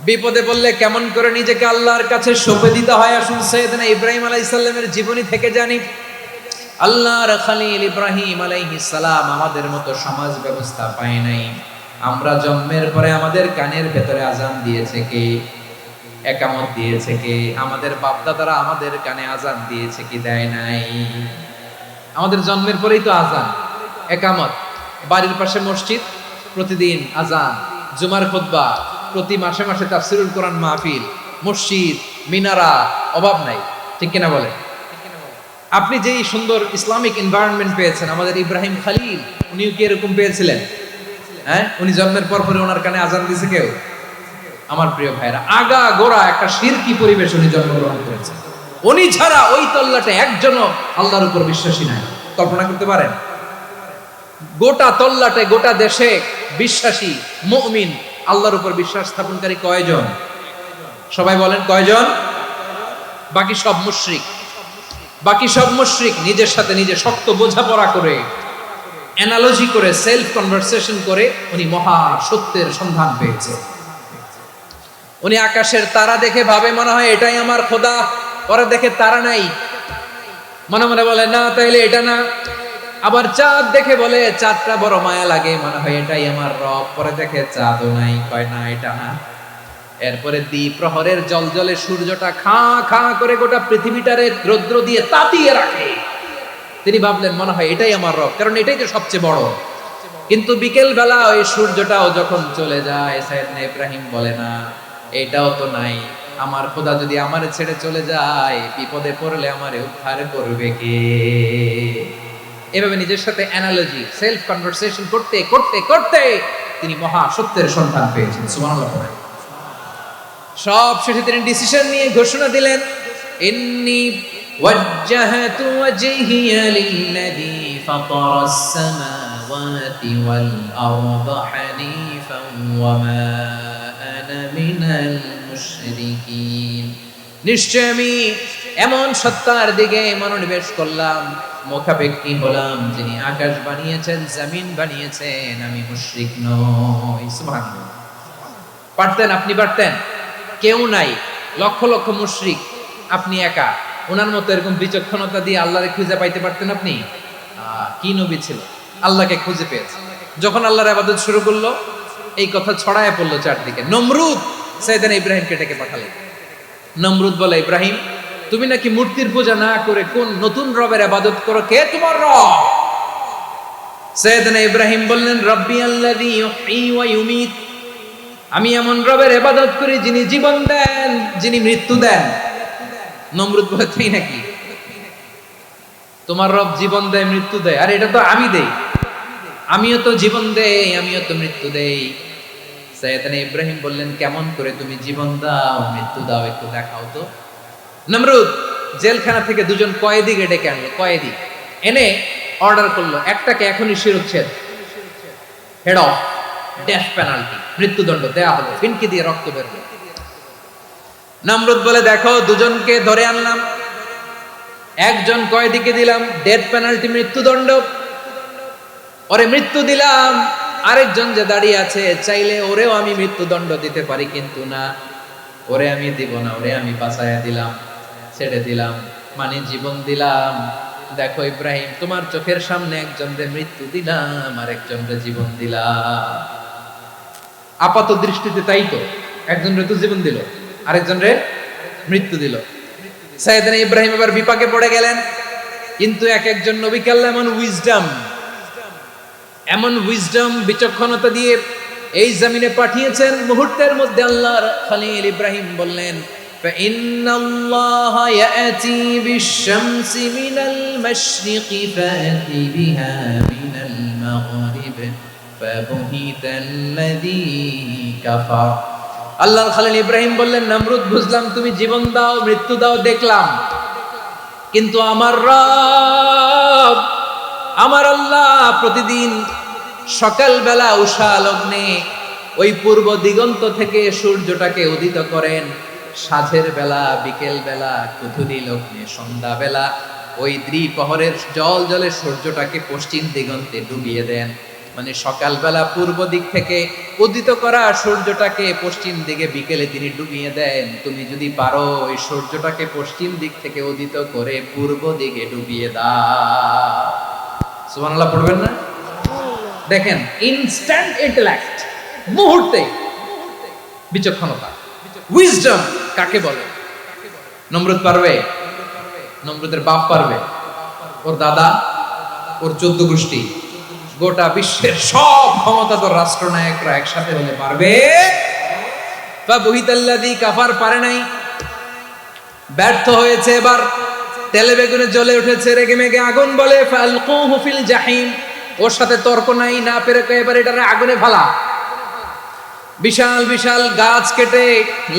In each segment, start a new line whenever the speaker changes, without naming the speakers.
বিপদে পড়লে কেমন করে নিজেকে আল্লাহর কাছে সঁপে দিতে হয়, আসুন সাইয়েদনা ইব্রাহিম আলাইহিস সালামের জীবনী থেকে জানি। আল্লাহর খলিল ইব্রাহিম আলাইহিস সালাম আমাদের মতো সমাজ ব্যবস্থা পায় নাই। আমরা জন্মের পরে আমাদের কানের ভেতরে আজান দিয়েছে কে? একামত দিয়েছে কে? আমাদের বাপদাদারা আমাদের কানে আজান দিয়েছে কি? দেয় নাই। আমাদের জন্মের পরেই তো আজান, একামত, বাড়ির পাশে মসজিদ, প্রতিদিন আজান, জুমার খুতবা, প্রতি মাসে মাসে তাফসীরুল কোরআন মাহফিল, মসজিদ, মিনারা, অভাব নাই। ঠিক কিনা বলে? আপনি যেই সুন্দর ইসলামিক এনভায়রনমেন্ট পেয়েছেন, আমাদের ইব্রাহিম খলিল উনিও কি এরকম পেয়েছিলেন? হ্যাঁ, উনি জন্মের পর পরে ওনার কানে আজান দিয়েছে কেউ? আমার প্রিয় ভাইরা, আগা গোড়া একটা শিরকি পরিবেশ উনি জন্মগ্রহণ করেছেন। উনি ছাড়া ওই তল্লাটে একজনও আল্লাহর উপর বিশ্বাসী নাই। কল্পনা করতে পারেন? গোটা তল্লাটে, গোটা দেশে বিশ্বাসী মুমিন, আল্লাহর উপর বিশ্বাস স্থাপনকারী কয়জন? সবাই বলেন কয়জন? বাকি সব মুশরিক। বাকি সব মুশরিক নিজের সাথে নিজে শক্ত বোঝাপড়া করে, অ্যানালজি করে, সেলফ কনভারসেশন করে উনি মহা সত্যের সন্ধান পেয়েছে। উনি আকাশের তারা দেখে ভাবে মনে হয় এটাই আমার খোদা, পরে দেখে তারা নাই, মনে মনে বলে না তাইলে এটা না। আবার চাঁদ দেখে বলে চাঁদটা বড় মায়া লাগে, মনে হয় এটাই আমার রব, পরে দেখে চাঁদও নাই, কয় না এটা না। এরপরে দ্বীপ প্রহরের জলজলে সূর্যটা খা খা করে গোটা পৃথিবীটারে রৌদ্র দিয়ে তাতিয়ে রাখে। তিনি ভাবলেন মনে হয় এটাই আমার রব, কারণ এটাই তো সবচেয়ে বড়। কিন্তু বিকেল বেলা ওই সূর্যটাও যখন চলে যায়, সাইয়েদনা ইব্রাহিম বলে না এটাও তো নাই, আমার খোদা যদি আমারে ছেড়ে চলে যায়, বিপদে পড়লে আমারে উদ্ধার করবে কে? এভাবে নিজের সাথে অ্যানালজি, সেলফ কনভারসেশন করতে করতে করতে তিনি মহা সত্যের সন্ধান পেয়েছেন। সুবহানাল্লাহ। সব শেষে তিনি ডিসিশন নিয়ে ঘোষণা দিলেন, ইন্নী ওয়াজ্জাহাতু ওয়াজহিয়া লিল্লাযী ফাতারাস সামাওয়াতি ওয়াল আরদা হানিফান ওয়া মা আনা মিনাল মুশরিকিন। নিশ্চয় আমি এমন সত্তার দিকে মনোনিবেশ করলাম, মুখাপেক্ষী হলাম, যিনি আকাশ বানিয়েছেন, জমিন বানিয়েছেন, আমি মুশরিক নই। সুবহানাল্লাহ। পারতেন? আপনি পারতেন? কেউ নাই, লক্ষ লক্ষ মুশরিক, আপনি একা। ওনার মতো এরকম বিচক্ষণতা দিয়ে আল্লাহরে খুঁজে পাইতে পারতেন আপনি? কি নবী ছিল, আল্লাহকে খুঁজে পেয়েছে। যখন আল্লাহর ইবাদত শুরু করলো, এই কথা ছড়ায় পড়লো চারদিকে। নমরুদ সাইয়েদনা ইব্রাহিমকে ডেকে পাঠালেন। নমরুদ বলে, ইব্রাহিম তুমি নাকি মূর্তির পূজা না করে কোন নতুন রবের ইবাদত করো, কে তোমার রব? সাইয়েদনা ইব্রাহিম বললেন, রব্বি আল্লাযী ইউহয়ী ওয়া ইউমীত, আমি এমন রবের ইবাদত করি যিনি জীবন দেন, যিনি মৃত্যু দেন। নমরুদ বলে, তাই নাকি? তোমার রব জীবন দেয়, মৃত্যু দেয়? আর এটা তো আমি দেই, আমিও তো জীবন দেই, আমিও তো মৃত্যু দেই। সাইয়েদনা ইব্রাহিম বললেন, কেমন করে তুমি জীবন দাও, মৃত্যু দাও, একটু দেখাও তো। নমরুদ জেলখানা থেকে দুজন কয়েদিকে ডেকে আনলো। কয়েদি এনে অর্ডার করলো, একটাকে এখনই শিরোচ্ছেদ, হেড অফ, ডেথ পেনাল্টি, মৃত্যুদণ্ড দেয়া হলো, ফিনকি দিয়ে রক্ত বের হলো। নমরুদ বলে, দেখো দুজনকে ধরে আনলাম, একজন কয়েদিকে দিলাম ডেথ পেনাল্টি, মৃত্যুদণ্ড, ওরে মৃত্যু দিলাম। আরেকজন যে দাঁড়িয়ে আছে, চাইলে ওরেও আমি মৃত্যুদণ্ড দিতে পারি, কিন্তু না, ওরে আমি দিব না, ওরে আমি বাঁচাইয়া দিলাম, ছেড়ে দিলাম, মানে জীবন দিলাম। দেখো ইব্রাহিম, তোমার চোখের সামনে একজনরে মৃত্যু দিলাম, আর একজনরে জীবন দিলাম। আপাত দৃষ্টিতে তাই তো, একজনরে তো জীবন দিল, আরেকজনরে মৃত্যু দিল। সাইয়েদনা ইব্রাহিম এবার বিপাকে পড়ে গেলেন। কিন্তু এক একজন নবীকে আল্লাহ এমন উইজডম, বিচক্ষণতা দিয়ে এই জমিনে পাঠিয়েছেন। মুহূর্তের মধ্যে আল্লাহর খলিল ইব্রাহিম বললেন, ফাইন্নাল্লাহা ইয়াতি বিশ-শামসি মিনাল মাশরিকি ফাতি বিহা মিনাল মাগরিব ফাবুহিতাল্লাযী কাফার। আল্লাহর খলিল ইব্রাহিম বললেন, নমরুদ বুঝলাম তুমি জীবন দাও, মৃত্যু দাও, দেখলাম, কিন্তু আমার রব, আমার আল্লাহ প্রতিদিন সকালবেলা উষা লগ্নে ওই পূর্ব দিগন্ত থেকে সূর্যটাকে উদিত করেন, সাঁঝের বেলা, বিকেল বেলা, কুথুরি লগ্নে সন্ধ্যা বেলা ওই দ্বিপ্রহরের জল জলে সূর্যটাকে পশ্চিম দিগন্তে ডুবিয়ে দেন। মানে সকালবেলা পূর্ব দিক থেকে উদিত করা সূর্যটাকে পশ্চিম দিকে বিকেলে তিনি ডুবিয়ে দেন। তুমি যদি পারো ওই সূর্যটাকে পশ্চিম দিক থেকে উদিত করে পূর্ব দিকে ডুবিয়ে দাও। সুবহানাল্লাহ পড়বেন না? দেখেন, ইনস্ট্যান্ট ইন্টেলেক্ট, মুহূর্তে বিচক্ষণতা, উইজডম কাকে বলে? নমরুদ পারবে? নমরুদের বাপ পারবে? ওর দাদা, ওর 14 গোষ্ঠী, গোটা বিশ্বের সব ক্ষমতাধর রাষ্ট্রনায়করা একসাথে হলে পারবে? ফাবুহিতাল্লাযী কাফার, পারে নাই, ব্যর্থ হয়েছে। এবার তেলে বেগুনে জ্বলে উঠেছে, রেগে মেগে আগুন বলে ফালকুহু ফিল জাহিম। ওর সাথে তর্ক নাই, না পেরে এবার এটারে আগুনে ফেলা। বিশাল বিশাল গাছ কেটে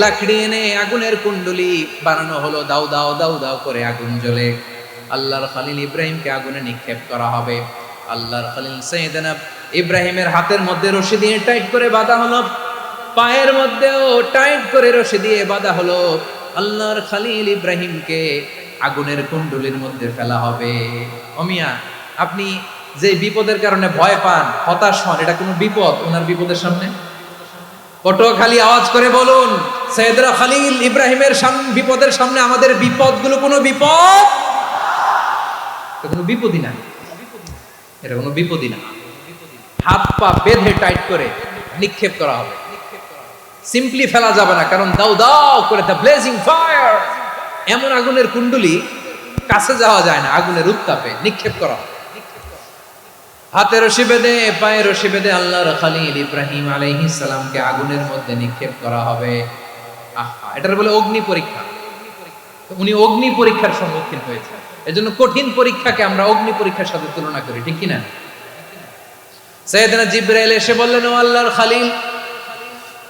লাকড়ি এনে আগুনের কুণ্ডলি বানানো হলো, দাও দাও দাও দাও করে আগুন জ্বলে। আল্লাহর খলিল ইব্রাহিমকে আগুনে নিক্ষেপ করা হবে। আল্লাহর খলিল সাইয়েদনা ইব্রাহিমের হাতের মধ্যে রশি দিয়ে টাইট করে বাঁধা হলো, পায়ের মধ্যেও টাইট করে রশি দিয়ে বাঁধা হলো। আল্লাহর খলিল ইব্রাহিমকে আগুনের কুণ্ডলির মধ্যে ফেলা হবে। অমিয়া, আপনি যে বিপদের কারণে ভয় পান, হতাশ হন, এটা কোনো বিপদ ওনার বিপদের সামনে? পটুয়াখালী আওয়াজ করে বলুন, সাইয়েদনা খলিল ইব্রাহিমের বিপদের সামনে আমাদের বিপদগুলো কোনো বিপদ? এটা কোনো বিপদই না, এটা কোনো বিপদই না। হাত পা বেঁধে টাইট করে নিক্ষেপ করা হবে, সিম্পলি ফেলা যাবে না, কারণ দাও দাও করে দ্য ব্লেজিং ফায়ার, এমন আগুনের কুণ্ডলি, কাছে যাওয়া যায় না, আগুনের উত্তাপে নিক্ষেপ করা হবে। হাতে রশি বেঁধে, পায়ে রশি বেঁধে আল্লাহর খলিল ইব্রাহিম আলাইহিস সালামকে আগুনের মধ্যে নিক্ষেপ করা হবে। আহা, এটার বলে অগ্নি পরীক্ষা। উনি অগ্নি পরীক্ষার সম্মুখীন হয়েছে, এজন্য কঠিন পরীক্ষাকে আমরা অগ্নি পরীক্ষার সাথে তুলনা করি, ঠিক কি না? সাইয়েদনা জিবরাইল এসে বললেন, ও আল্লাহর খলিল,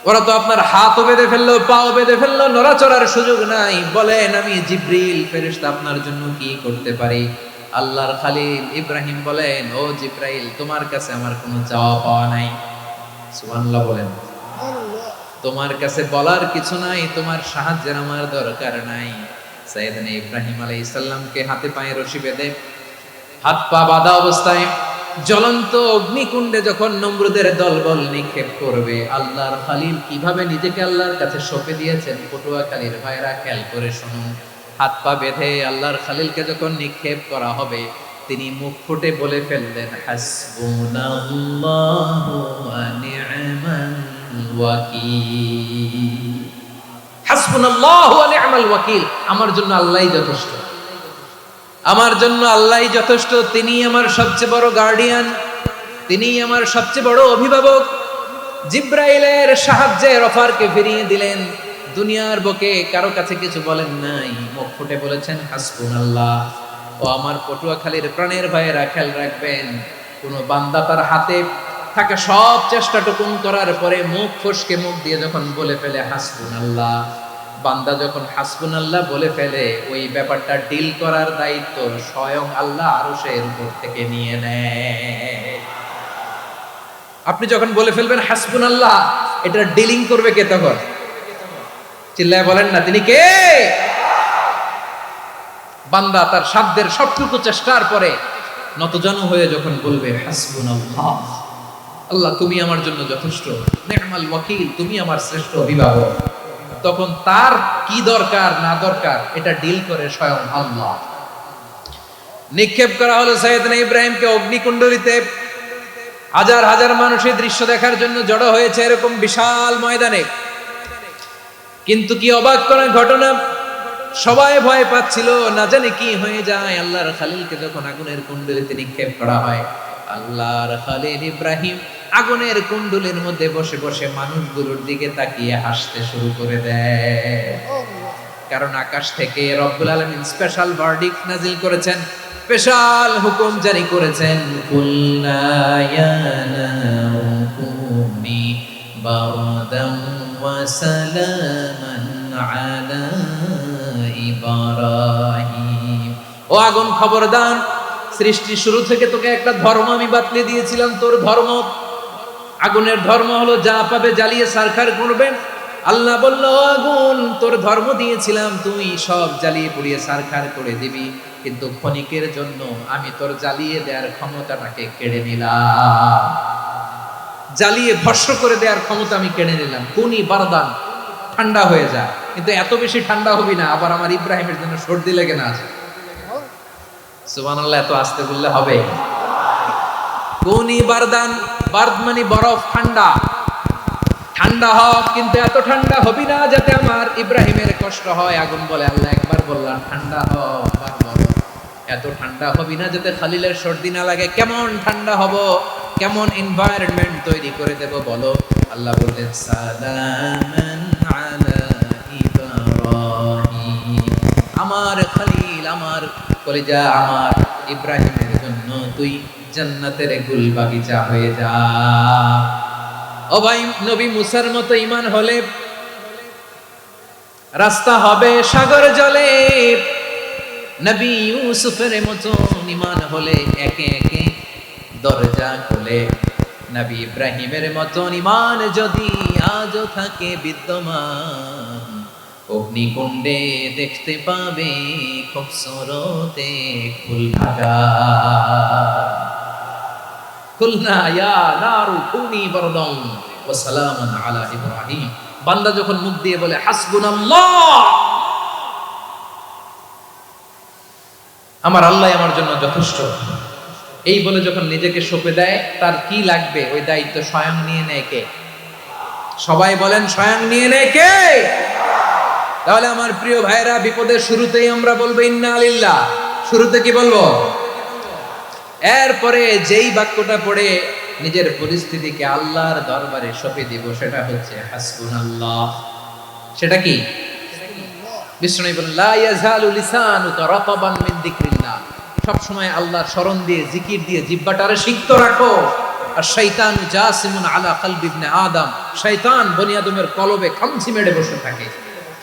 ওরা তো আপনার হাতও বেঁধে ফেললো, পাও বেঁধে ফেললো, নড়াচড়ার সুযোগ নাই, বলেন আমি জিবরিল ফেরেশতা আপনার জন্য কি করতে পারি? আল্লাহর খলিল ইব্রাহিম বলেন, ও জিবরাইল, তোমার কাছে আমার কোনো চাওয়া পাওয়া নাই। সুবহানাল্লাহ বলেন। তোমার কাছে বলার কিছু নাই, তোমার সাহায্যের আমার দরকার নাই। সাইয়েদনা ইব্রাহিম আলাইহিস সালামকে হাতে পায়ে রশি বেঁধে, হাত পা বাঁধা অবস্থায় জ্বলন্ত অগ্নিকুণ্ডে যখন নমরুদের দলবল নিক্ষেপ করবে, আল্লাহর খলিল কিভাবে নিজেকে আল্লাহর কাছে সঁপে দিয়েছেন, পটুয়াখালীর ভাইরা খেয়াল করে শুনুন। হাত পা বেঁধে আল্লাহর খলিলকে যখন নিক্ষেপ করা হবে, তিনি মুখ ফুটে বলে ফেললেন, হাসবুনাল্লাহু ওয়া নি'মাল ওয়াকিল। হাসবুনাল্লাহু ওয়া নি'মাল ওয়াকিল, আমার জন্য আল্লাহই যথেষ্ট, আমার জন্য আল্লাহই যথেষ্ট। তিনি আমার সবচেয়ে বড় গার্ডিয়ান, তিনি আমার সবচেয়ে বড় অভিভাবক। জিব্রাইলের সাহায্যে অফারকে ফিরিয়ে দিলেন, দুনিয়ার বুকে কারো কাছে কিছু বলেন নাই, মুখ ফুটে বলেছেন হাসবুনাল্লাহ। ও আমার পটুয়াখালীর প্রাণের ভাইয়েরা, খেয়াল রাখবেন, কোন বান্দা তার হাতে থাকা সব চেষ্টাটুকুন করার পরে মুখ ফসকে মুখ দিয়ে যখন বলে ফেলে হাসবুনাল্লাহ, বান্দা যখন হাসবুনাল্লাহ বলে ফেলে, ওই ব্যাপারটা ডিল করার দায়িত্ব স্বয়ং আল্লাহ আরশের উপর থেকে নিয়ে নেয়। আপনি যখন বলে ফেলবেন হাসবুনাল্লাহ, এটা ডিলিং করবে কে তখন? চিল্লায় বলেন না, তিনি কে? বান্দা তার সাধ্যের সবটুকু চেষ্টার পরে নতজানু হয়ে যখন বলবে হাসবুনাল্লাহ, আল্লাহ তুমি আমার জন্য যথেষ্ট, নি'মাল ওয়াকিল, তুমি আমার শ্রেষ্ঠ অভিভাবক, তখন তার কি দরকার না দরকার এটা ডিল করে স্বয়ং আল্লাহ। নিক্ষেপ করা হলো সাইয়েদনা ইব্রাহিমকে অগ্নিকুণ্ডলিতে। হাজার হাজার মানুষ এই দৃশ্য দেখার জন্য জড়ো হয়েছে এরকম বিশাল ময়দানে। কিন্তু কি অবাক করার ঘটনা, সবাই ভয় পাচ্ছিল, না জানে কি হয়ে যায়। আল্লাহর খলিলকে যখন আগুনের কুণ্ডলিতে নিক্ষেপ করা হয়, আল্লাহর খলিল ইব্রাহিম আগুনের কুণ্ডলীর মধ্যে বসে বসে মানুষগুলোর দিকে তাকিয়ে হাসতে শুরু করে দেয়। কারণ আকাশ থেকে রব্বুল আলামিন স্পেশাল ভার্ডিক্ট নাজিল করেছেন, স্পেশাল হুকুম জারি করেছেন, কুল্লা ইয়া নারু কুনি বারদান ওয়া সালামান আলা ইব্রাহিম। ও আগুন, খবরদার, সৃষ্টির শুরু থেকে তোকে একটা ধর্ম আমি বাতলে দিয়েছিলাম, তোর ধর্ম, আগুনের ধর্ম হলো যা পাবে জ্বালিয়ে সারখার করবে। আল্লাহ বলল, আগুন, তোর ধর্ম দিয়েছিলাম, তুই সব জ্বালিয়ে পুড়িয়ে সারখার করে দিবি, কিন্তু ক্ষণিকের জন্য আমি তোর জ্বালিয়ে দেওয়ার ক্ষমতাটাকে কেড়ে নিলাম। জ্বালিয়ে ভস্ম করে দেওয়ার ক্ষমতা আমি কেড়ে নিলাম। কুনি বারদান, ঠান্ডা হয়ে যায়। কিন্তু এত বেশি ঠান্ডা হবি না আবার আমার ইব্রাহিমের জন্য সর্দি লেগে না আছে। সুবহানাল্লাহ, এত আস্তে বললে হবে? কুনি বারদান, বারদ মানে বরফ, ঠান্ডা। ঠান্ডা হোক, কিন্তু এত ঠান্ডা হবি না যাতে আমার ইব্রাহিমের কষ্ট হয়। আগুন বলে, আল্লাহ একবার বললাম ঠান্ডা হোক, এত ঠান্ডা হবি না যাতে খালিলের সর্দি না লাগে। কেমন ঠান্ডা হব, কেমন এনভায়রনমেন্ট তৈরি করে দেব বলো? আল্লাহ বললেন সালামান আলা ইব্রাহিম, আমার খলিল, আমার কলিজা, আমার ইব্রাহিমের জন্য তুই জান্নাতের গুল বাগিচা হয়ে যা। ও ভাই, নবী মুসার মতো ঈমান হলে রাস্তা হবে সাগর জলে, নবী ইউসুফের মতো ঈমান হলে একে একে দরজা খুলে, নবী ইব্রাহিমের মতো ঈমান যদি আজও থাকে বিদ্যমান, অগ্নিকুণ্ডে দেখতে পাবে খুবসুরতে ফুলঢাকা। কুলনা ইয়া নারু কুনি বারদান ওয়া সালামান আলা ইব্রাহিম। বান্দা যখন মুখ দিয়ে বলে হাসবুনাল্লাহ, আমার আল্লাহ আমার জন্য যথেষ্ট, এই বলে যখন নিজেকে সঁপে দেয়, তার কি লাগবে ওই দায়িত্ব স্বয়ং নিয়ে নেয় কে? সবাই বলেন, স্বয়ং নিয়ে নেয় কে? তাহলে আমার প্রিয় ভাইরা, বিপদের শুরুতেই আমরা বলবো ইন্না লিল্লাহ। শুরুতে কি বলবো? এরপরে যেই বাক্যটা পড়ে নিজের পরিস্থিতিকে আল্লাহর দরবারে সঁপে দিব, সেটা হচ্ছে হাসবুনাল্লাহ। সেটা কি? বিষ্ণু বলেন লা ইয়াজালু লিসানুকা রাতাবান মিন যিকরিল্লাহ, সব সময় আল্লাহর স্মরণ দিয়ে, জিকির দিয়ে জিহ্বাটারে সিক্ত রাখো। আর শয়তান জাসিমুন আলা কলবি ইবনে আদম, শয়তান বনি আদমের কলবে খামচি মেরে বসে থাকে।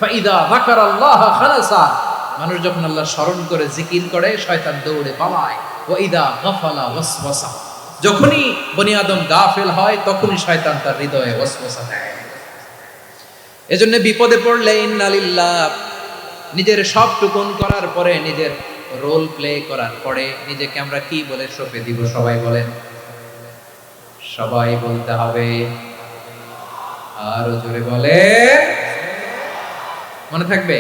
ফাইদা যাকারাল্লাহ খালাসা, মানুষ যখন আল্লাহর স্মরণ করে জিকির করে, শয়তান দৌড়ে পালায়। ওয়া ইদা গাফালা ওয়াসওয়াসা, যখনই বনি আদম গাফেল হয় তখনই শয়তান তার হৃদয়ে ওয়াসওয়াসা দেয়। এজন্য বিপদে পড়লে ইন্না লিল্লাহ, নিজের সব টুকুন করার পরে, নিজের রোল প্লে করার পরে নিজেকে আমরা কি বলে সঁপে দিব? সবাই বলেন, সবাই বলতে হবে। আরো জোরে বলে, মনে থাকবে?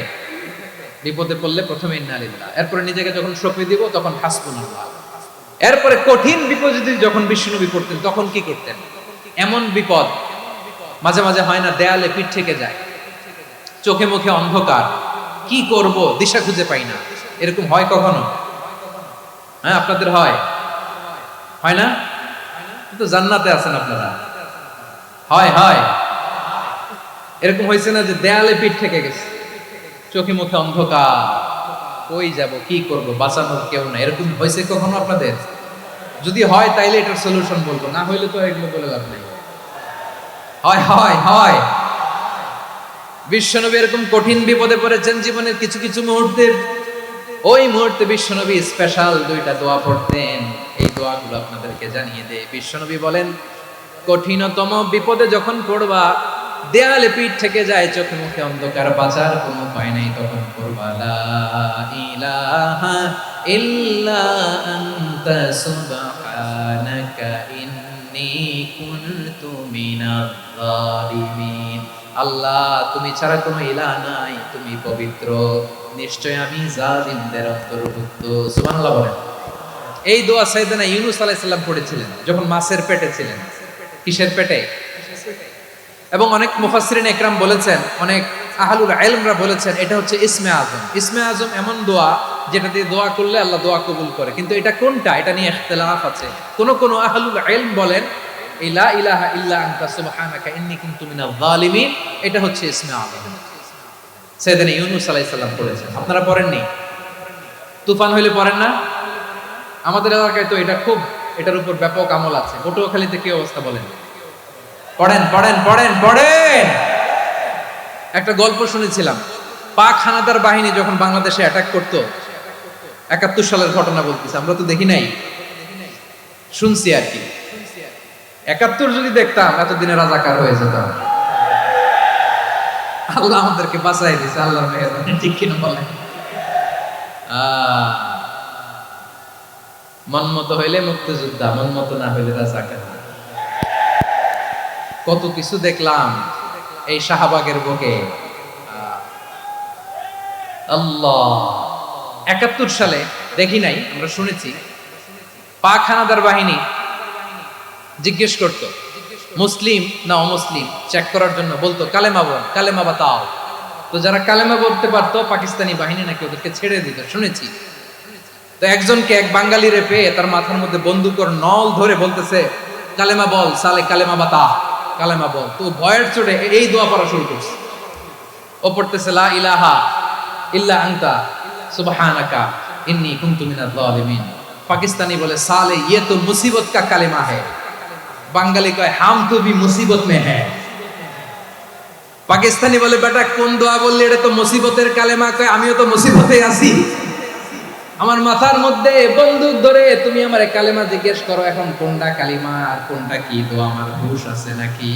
বিপদে পড়লে প্রথমে ইন্না লিল্লাহ, এরপরে নিজেকে যখন সঁপে দিব তখন হাসবুনাল্লাহ। এরপরে কঠিন বিপদ যদি যখন বিশ্বনবী পড়তেন তখন কি করতেন? এমন বিপদ মাঝে মাঝে হয় না, দেয়ালে পিঠ থেকে যায়, চোখে মুখে অন্ধকার, কি করব দিশা খুঁজে পাই না, এরকম হয় কখনো? হ্যাঁ, আপনাদের হয়? হয় না? কিন্তু জান্নাতে আছেন আপনারা। হয় হয় এরকম হয়েছে না যে দেয়ালে পিঠ থেকে গেছে, চোখে মুখে অন্ধকার, কই যাব, কি করব, বাঁচানোর কেউ না, এরকম হয়েছে কখনো আপনাদের? যদি হয় তাইলে এটার সলিউশন বলবো, না হইলে তো এগুলো বলে লাভ নেই। হয় হয় হয় বিশ্বনবী এরকম কঠিন বিপদে পড়েছেন জীবনের কিছু কিছু মুহূর্তে। ওই মুহূর্তে বিশ্বনবী স্পেশাল দুইটা দোয়া পড়তেন। এই দোয়াগুলো আপনাদেরকে জানিয়ে দেয়। বিশ্বনবী বলেন, কঠিনতম বিপদে যখন পড়বা, দেয়ালে পিঠ থেকে যায়, চোখে মুখে অন্ধকার, বাঁচার কোনো উপায় নাই, তখন পড়বা লা ইলাহা ইল্লা আনতা সুবহানাকা ইন্নী কুনতু মিনাজ জালিমিন। আল্লাহ, তুমি ছাড়া কোনো ইলাহ নাই, তুমি পবিত্র, নিশ্চয় আমি জালিমদের অন্তর্ভুক্ত। সুবহানাল্লাহ বলেন। এই দোয়া সাইয়েদনা ইউনূস আলাইহিস সালাম পড়েছিলেন যখন মাছের পেটে ছিলেন। কিসের পেটে? এবং অনেক মুফাসসিরিন একরাম বলেছেন, অনেক আহলুল ইলমরা বলেছেন, এটা হচ্ছে ইসমে আজম। ইসমে আজম এমন দোয়া যেটা দিয়ে দোয়া করলে আল্লাহ দোয়া কবুল করে। কিন্তু এটা কোনটা, এটা নিয়ে ইখতিলাফ আছে। কোন আহলুল ইলম বলেন এই লা ইলাহা ইল্লা আনতা সুবহানাকা ইন্নী কুনতু মিনাজ জালিমিন, এটা হচ্ছে ইসমে আজম। সাইয়েদনা ইউনূস আলাইহিস সালাম পড়েছেন। আপনারা পড়েননি? তুফান হইলে পড়েন না? আমাদের এলাকায় তো এটা খুব, এটার উপর ব্যাপক আমল আছে। পটুয়াখালীতে কি অবস্থা বলেন? পড়েন পড়েন পড়েন পড়েন। একটা গল্প শুনেছিলাম, পাক হানাদার বাহিনী যখন বাংলাদেশে অ্যাটাক করতো, ৭১ সালের ঘটনা বলতেছে, আমরা তো দেখি নাই, শুনছি আর কি। ৭১ যদি দেখতাম এতদিনে রাজাকার হয়ে যেতাম। আল্লাহ আমাদেরকে বাঁচাই দিয়েছে, আল্লাহর মেহেরবানি, ঠিক কিনা বলেন? মন মতো হইলে মুক্তিযোদ্ধা, মন মতো না হইলে রাজাকার। কত কিছু দেখলাম এই শাহবাগের বুকে। আল্লাহ, 71 সালে দেখি নাই, আমরা শুনেছি পাক হানাদার বাহিনী জিজ্ঞেস করত মুসলিম না অমুসলিম চেক করার জন্য, বলতো কালেমা বল, কালেমা বাতাও। তো যারা কালেমা বলতে পারতো পাকিস্তানি বাহিনী নাকি ওদেরকে ছেড়ে দিত, শুনেছি। তো একজনকে, এক বাঙালিরে পেয়ে তার মাথার মধ্যে বন্দুকর নল ধরে বলতেছে কালেমা বল সালে, কালেমা বাতা, কালেমা বল। তো ভয়ের চোটে এই দোয়া পড়া শুরু করছে। ও পড়তেছে লা ইলাহা ইল্লা আনতা সুবহানাকা ইন্নী কুনতু মিনাজ জালিমিন। পাকিস্তানি বলে সালে ইয়ে তো মুসিবত কা কালেমা है। বাঙালি কয় হাম তো ভি মুসিবত মে হ্যায়। পাকিস্তানি বলে বেটা কোন দোয়া বললি, এটা তো মুসিবতের কালেমা। কয় আমিও তো মুসিবতে আছি, আমার মাথার মধ্যে বন্দুক ধরে তুমি আমার কালেমা জিজ্ঞেস করো, এখন কোনটা কালিমা আর কোনটা কি দোয়া, আমার হুঁশ আছে নাকি?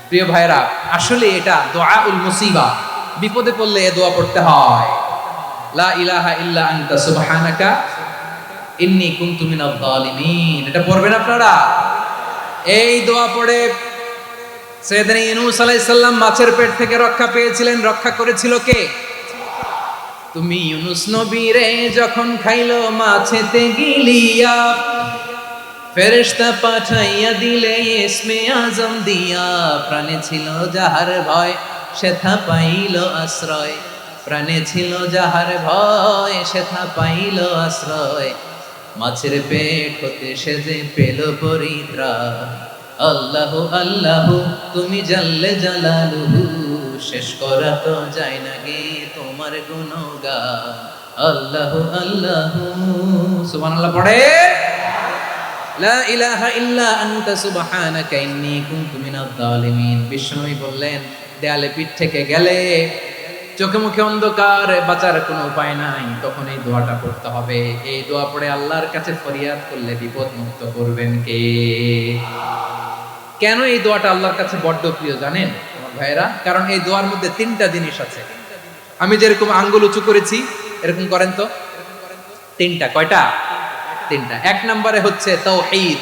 প্রিয় ভাইরা, আসলে এটা দুআউল মুসিবা, বিপদে পড়লে এ দোয়া পড়তে হয়। লা ইলাহা ইল্লা আনতা সুবহানাকা ইন্নী কুনতু মিনাজ জালিমিন। এটা পড়বেন আপনারা। এই দোয়া পড়ে সাইয়েদনা ইউনূস আলাইহিস সালাম মাছের পেট থেকে রক্ষা পেয়েছিলেন। রক্ষা করেছিল কে? তুমি ইউনূস নবীরে যখন খাইলো মাছেতে গিলিয়া, ফেরেশতা পাঠাইয়া দিলে ইসমে আজম দিয়া। প্রাণে ছিল যাহার ভয় সেথা পাইল আশ্রয়, প্রাণে ছিল যাহার ভয় সেথা পাইল আশ্রয়। মাছের পেট হতে সে যে পেল পরিত্রাণ। আল্লাহু আল্লাহু তুমি জাল্লে জালালুহু, শেষ করা তো যায় না গে তোমার গুণগান। আল্লাহু আল্লাহু সুবহানাল্লাহ পড়ে। লা ইলাহা ইল্লা আনতা সুবহানাকা ইন্নী কুনতু মিনাজ জালিমিন। বিষ্ণুই বললেন দেয়ালে পিঠ থেকে গেলে, চোখে মুখে অন্ধকার, বাঁচার কোনো উপায় নাই, তখন এই দোয়াটা পড়তে হবে। এই দোয়া পড়ে আল্লাহর কাছে ফরিয়াদ করলে বিপদ মুক্ত করবেন কে? কেন এই দোয়াটা আল্লাহর কাছে বড্ড প্রিয় জানেন আমার ভাইরা? কারণ এই দোয়ার মধ্যে 3টা জিনিস আছে। আমি যেরকম আঙ্গুল উঁচু করেছি এরকম করেন তো। 3টা। কয়টা? 3টা। 1 নম্বরে হচ্ছে তাওহীদ,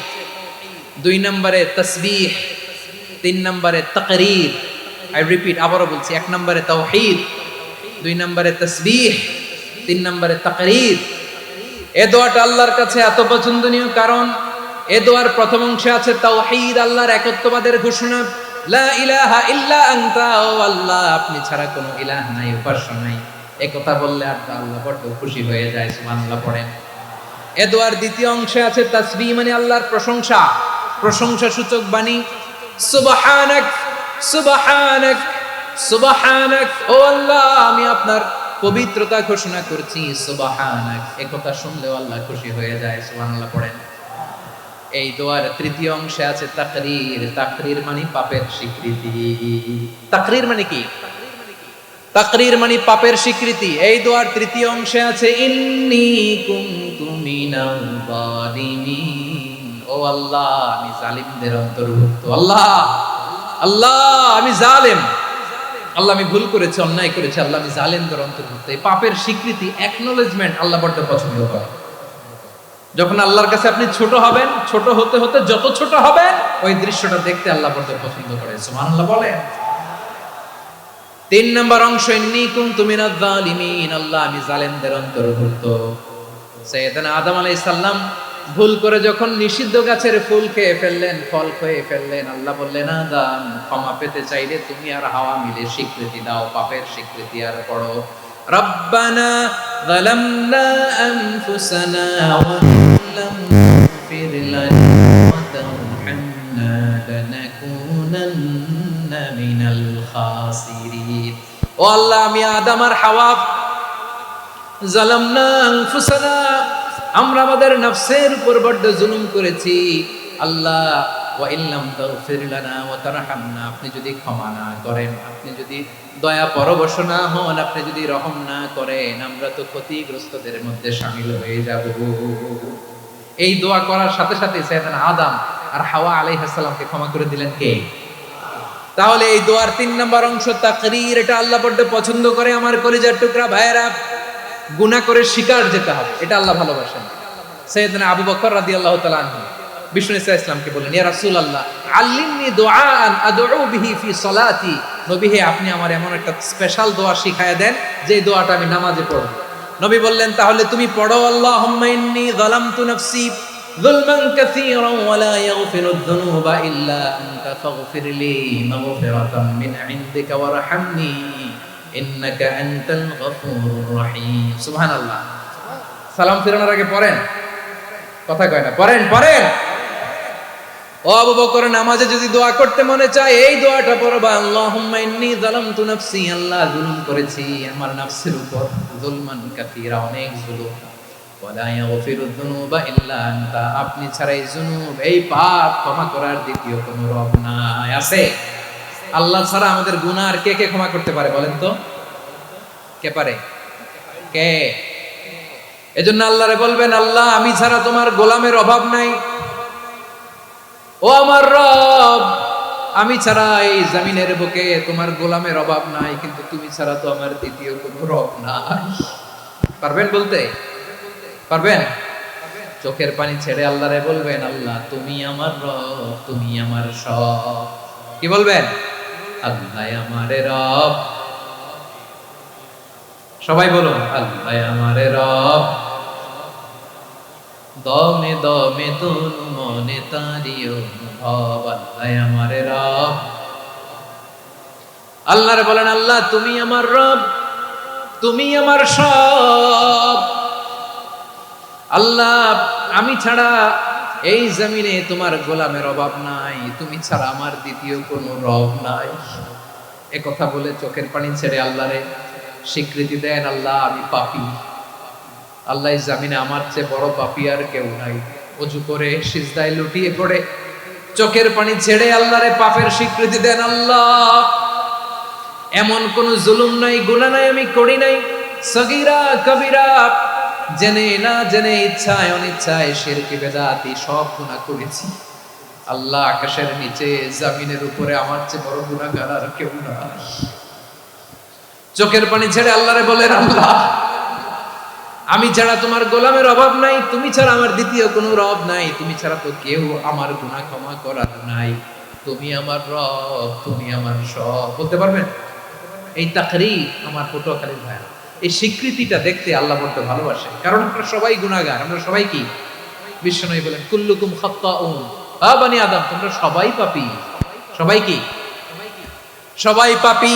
2 নম্বরে তাসবিহ, 3 নম্বরে তাকরীর। আই রিপিট, আবারও বলছি, 1 নম্বরে তাওহীদ, 2 নম্বরে তাসবিহ, 3 নম্বরে তাকরীর। এই দোয়াটা আল্লাহর কাছে এত পছন্দনীয় কারণ এই দোয়ার প্রথম অংশে আছে তাওহীদ, আল্লাহর একত্ববাদের ঘোষণা। লা ইলাহা ইল্লা আনতা, ও আল্লাহ আপনি ছাড়া কোনো ইলাহ নাই, উপাস্য নাই। এই কথা বললে আল্লাহ বড় খুশি হয়ে যায়। সুবহানাল্লাহ পড়েন। এই দোয়ার দ্বিতীয় অংশে আছে তাসবিহ, মানে আল্লাহর প্রশংসা, প্রশংসা সূচক বাণী। সুবহানাক সুবহানাক সুবহানাক, ও আল্লাহ আমি আপনার পবিত্রতা ঘোষণা করছি। সুবহানাক, এই কথা শুনলেও আল্লাহ খুশি হয়ে যায়। সুবহানাল্লাহ পড়েন। এই দোয়ার তৃতীয় অংশে আছে তাকরীর, তাকরীর মানে পাপের স্বীকৃতি। তাকরীর মানে কি? তাকরীর মানে পাপের স্বীকৃতি। এই দোয়ার তৃতীয় অংশে আছে ইন্নী কুনতু মিনাল জালিমিন, ও আল্লাহ আমি জালিমদের অন্তর্ভুক্ত। আল্লাহ আল্লাহ আমি জালেম, আল্লাহ আমি ভুল করেছি, অন্যায় করেছি, আল্লাহ আমি জালেমদের অন্তর্ভুক্ত। এই পাপের স্বীকৃতি, অ্যাকনলেজমেন্ট আল্লাহ বড় পছন্দ করে। যখন আল্লাহর কাছে আপনি ছোট হবেন, ছোট হতে হতে যত ছোট হবেন ওই দৃশ্যটা দেখতে আল্লাহ বড় পছন্দ করে। সুবহানাল্লাহ বলেন। 3 নম্বর অংশ ইন্নী কুনতু মিনাজ জালিমিন, আল্লাহ আমি জালেমদের অন্তর্ভুক্ত। সাইয়েদনা আদম আলাইহিস সালাম ভুল করে যখন নিষিদ্ধ গাছের ফুল খেয়ে ফেললেন, ফল খেয়ে ফেললেন, আল্লাহ বললেন আদম ক্ষমা পেতে চাইলে তুমি আর হাওয়া মিলে স্বীকৃতি দাও, পাপের স্বীকৃতি আর পড়ো রব্বানা যালামনা আনফুসানা ওয়া লাম তাগফির লানা ওয়া তারহামনা লানাকুনান্না মিনাল খাসিরিন। ও আল্লাহ আমি আদম আর হাওয়া যালামনা আনফুসানা, আমরা আমাদের নফসের উপর বড় জুলুম করেছি। আল্লাহ ওয়া ইল্লাম তাগফির লানা ওয়া তারহামনা, আপনি যদি ক্ষমা না করেন, আপনি যদি দয়া পরবশ না হন, আপনি যদি রহম না করেন, আমরা তো ক্ষতিগ্রস্তদের মধ্যে শামিল হয়ে যাব। এই দোয়া করার সাথে সাথে সাইয়েদনা আদম আর হাওয়া আলাইহিস সালামকে ক্ষমা করে দিলেন কে? তাহলে এই দোয়ার 3 নম্বর অংশ তাকরীর, এটা আল্লাহ বড় পছন্দ করে। আমার কলিজার টুকরা ভাইয়েরা, গুনাহ করে শিকার যেতে হবে, এটা আল্লাহ ভালোবাসেন। সাইয়েদনা আবু বকর রাদিয়াল্লাহু তাআলা আনহু বিষ্ণু ইসা ইসলামকে বললেন, ইয়া রাসূলুল্লাহ আল্লিমনি দুআআন আদউ বিহি ফি সালাতি, নবী হে আপনি আমার এমন একটা স্পেশাল দোয়া শিখায়া দেন যে দোয়াটা আমি নামাজে পড়ব। নবী বললেন, তাহলে তুমি পড়ো, আল্লাহুম্মা ইন্নী যালামতু নাফসি যুলমান কাসীরান ওয়া লা ইয়াগফিরুদ যুনুবা ইল্লা আনতা ফাগফিরলি মাগফিরাতাম মিন ইনদিকা ওয়ারহামনি ইন্নাকা আনতাল গফুরুর রহিম। সুবহানাল্লাহ। সালাম ফিরানোর আগে পড়েন, কথা কয় না, পড়েন পড়েন। ও আবু বকর, নামাজে যদি দোয়া করতে মনে চায় এই দোয়াটা পড়বা, আল্লাহুম্মা ইন্নী যালামতু নাফসি, আল্লাহ জুলুম করেছি আমার নফসের উপর, যুলমান কাসীরা, অনেক জুলুম, ওয়া লা ইয়াগফিরুদ যুনুবা ইল্লা আনতা, আপনি ছাড়া এই জুনুব, এই পাপ ক্ষমা করার দ্বিতীয় কোনো রব নাই। আছে? আল্লাহ ছাড়া আমাদের গুনাহ আর কে কে ক্ষমা করতে পারে বলেন তো? কে পারে? কে? এজন্য আল্লাহরে বলবেন, আল্লাহ আমি ছাড়া তোমার গোলামের অভাব নাই, ও আমার রব আমি ছাড়া এই জমিনের বুকে তোমার গোলামের অভাব নাই, কিন্তু তুমি ছাড়া তো আমার দ্বিতীয় কোনো রব নাই। পারবেন বলতে? পারবেন? চোখের পানি ছেড়ে আল্লাহরে বলবেন, আল্লাহ তুমি আমার রব, তুমি আমার সব। কি বলবেন? আল্লাহ আমারে রব। সবাই বলুন, আল্লাহ আমারে রব, দমে দমে তনু মনে তারি অনুভব, আল্লাহ আমারে রব। আল্লাহরে বলেন, আল্লাহ তুমি আমার রব, তুমি আমার সব। আল্লাহ আমি ছাড়া এই জমিনে তোমার গোলামের অভাব নাই, তুমি ছাড়া আমার দ্বিতীয় কোনো রব নাই। এ কথা বলে চোখের পানি ছেড়ে আল্লাহরে স্বীকৃতি দেন, আল্লাহ আমি পাপী, আল্লাহ এই জামিনে আমার চেয়ে বড় পাপী আর কেউ নাই। ওযু করে সিজদায় লুটিয়ে পড়ে চোখের পানি ছেড়ে আল্লাহরে পাপের স্বীকৃতি দেন, আল্লাহ এমন কোন জুলুম নাই, গুনাহ নাই আমি করি নাই, সগীরা কবিরা, জেনে না জেনে, ইচ্ছায় অনিচ্ছায়, শিরকি বেদাতি সব গুনাহ করেছি। আল্লাহ আকাশের নিচে জমিনের উপরে আমার চেয়ে বড় গুনাহগার আর কেউ নাই। চোখের পানি ছেড়ে আল্লাহরে বলেন, আল্লাহ আমি ছাড়া তোমার গোলামের অভাব নাই, তুমি ছাড়া আমার দ্বিতীয় কোনো রব নাই, তুমি ছাড়া তো কেউ আমার গুনাহ ক্ষমা করার নাই, তুমি আমার রব, তুমি আমার সব। বলতে পারবেন? এই তাকরীর আমার পটুয়াখালীর ভাইয়া, এই স্বীকৃতিটা দেখতে আল্লাহ বড় ভালোবাসে, কারণ আমরা সবাই গুনাহগার, আমরা সবাই কি? বিশ্বনবী বলেন, কুল্লুকুম খাত্তাউন, আ বনি আদম তোমরা সবাই পাপী। সবাই কি? সবাই পাপী।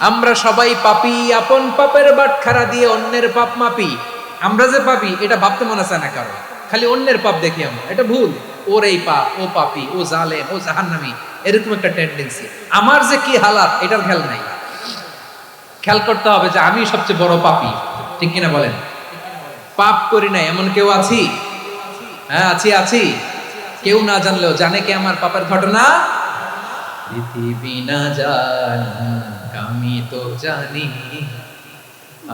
আমরা সবাই পাপী, আপন পাপের বাটখারা দিয়ে অন্যের পাপ মাপি। আমরা যে পাপী এটা ভাবতে মনে চায় না কারণ, খালি অন্যের পাপ দেখি আমরা, এটা ভুল। ওর এই পাপ, ও পাপী, ও জালেম, ও জাহান্নামী, এরকম একটা টেন্ডেন্সি। আমার যে কি হালাত এটার খেয়াল নাই। খেয়াল করতে হবে যে আমি সবচেয়ে বড় পাপী, ঠিক কিনা বলেন? পাপ করি নাই এমন কেউ আছি? হ্যাঁ আছি, আছি। কেউ না জানলেও জানে কে আমার পাপের ঘটনা? পৃথিবী না জানুক আমি তো জানি,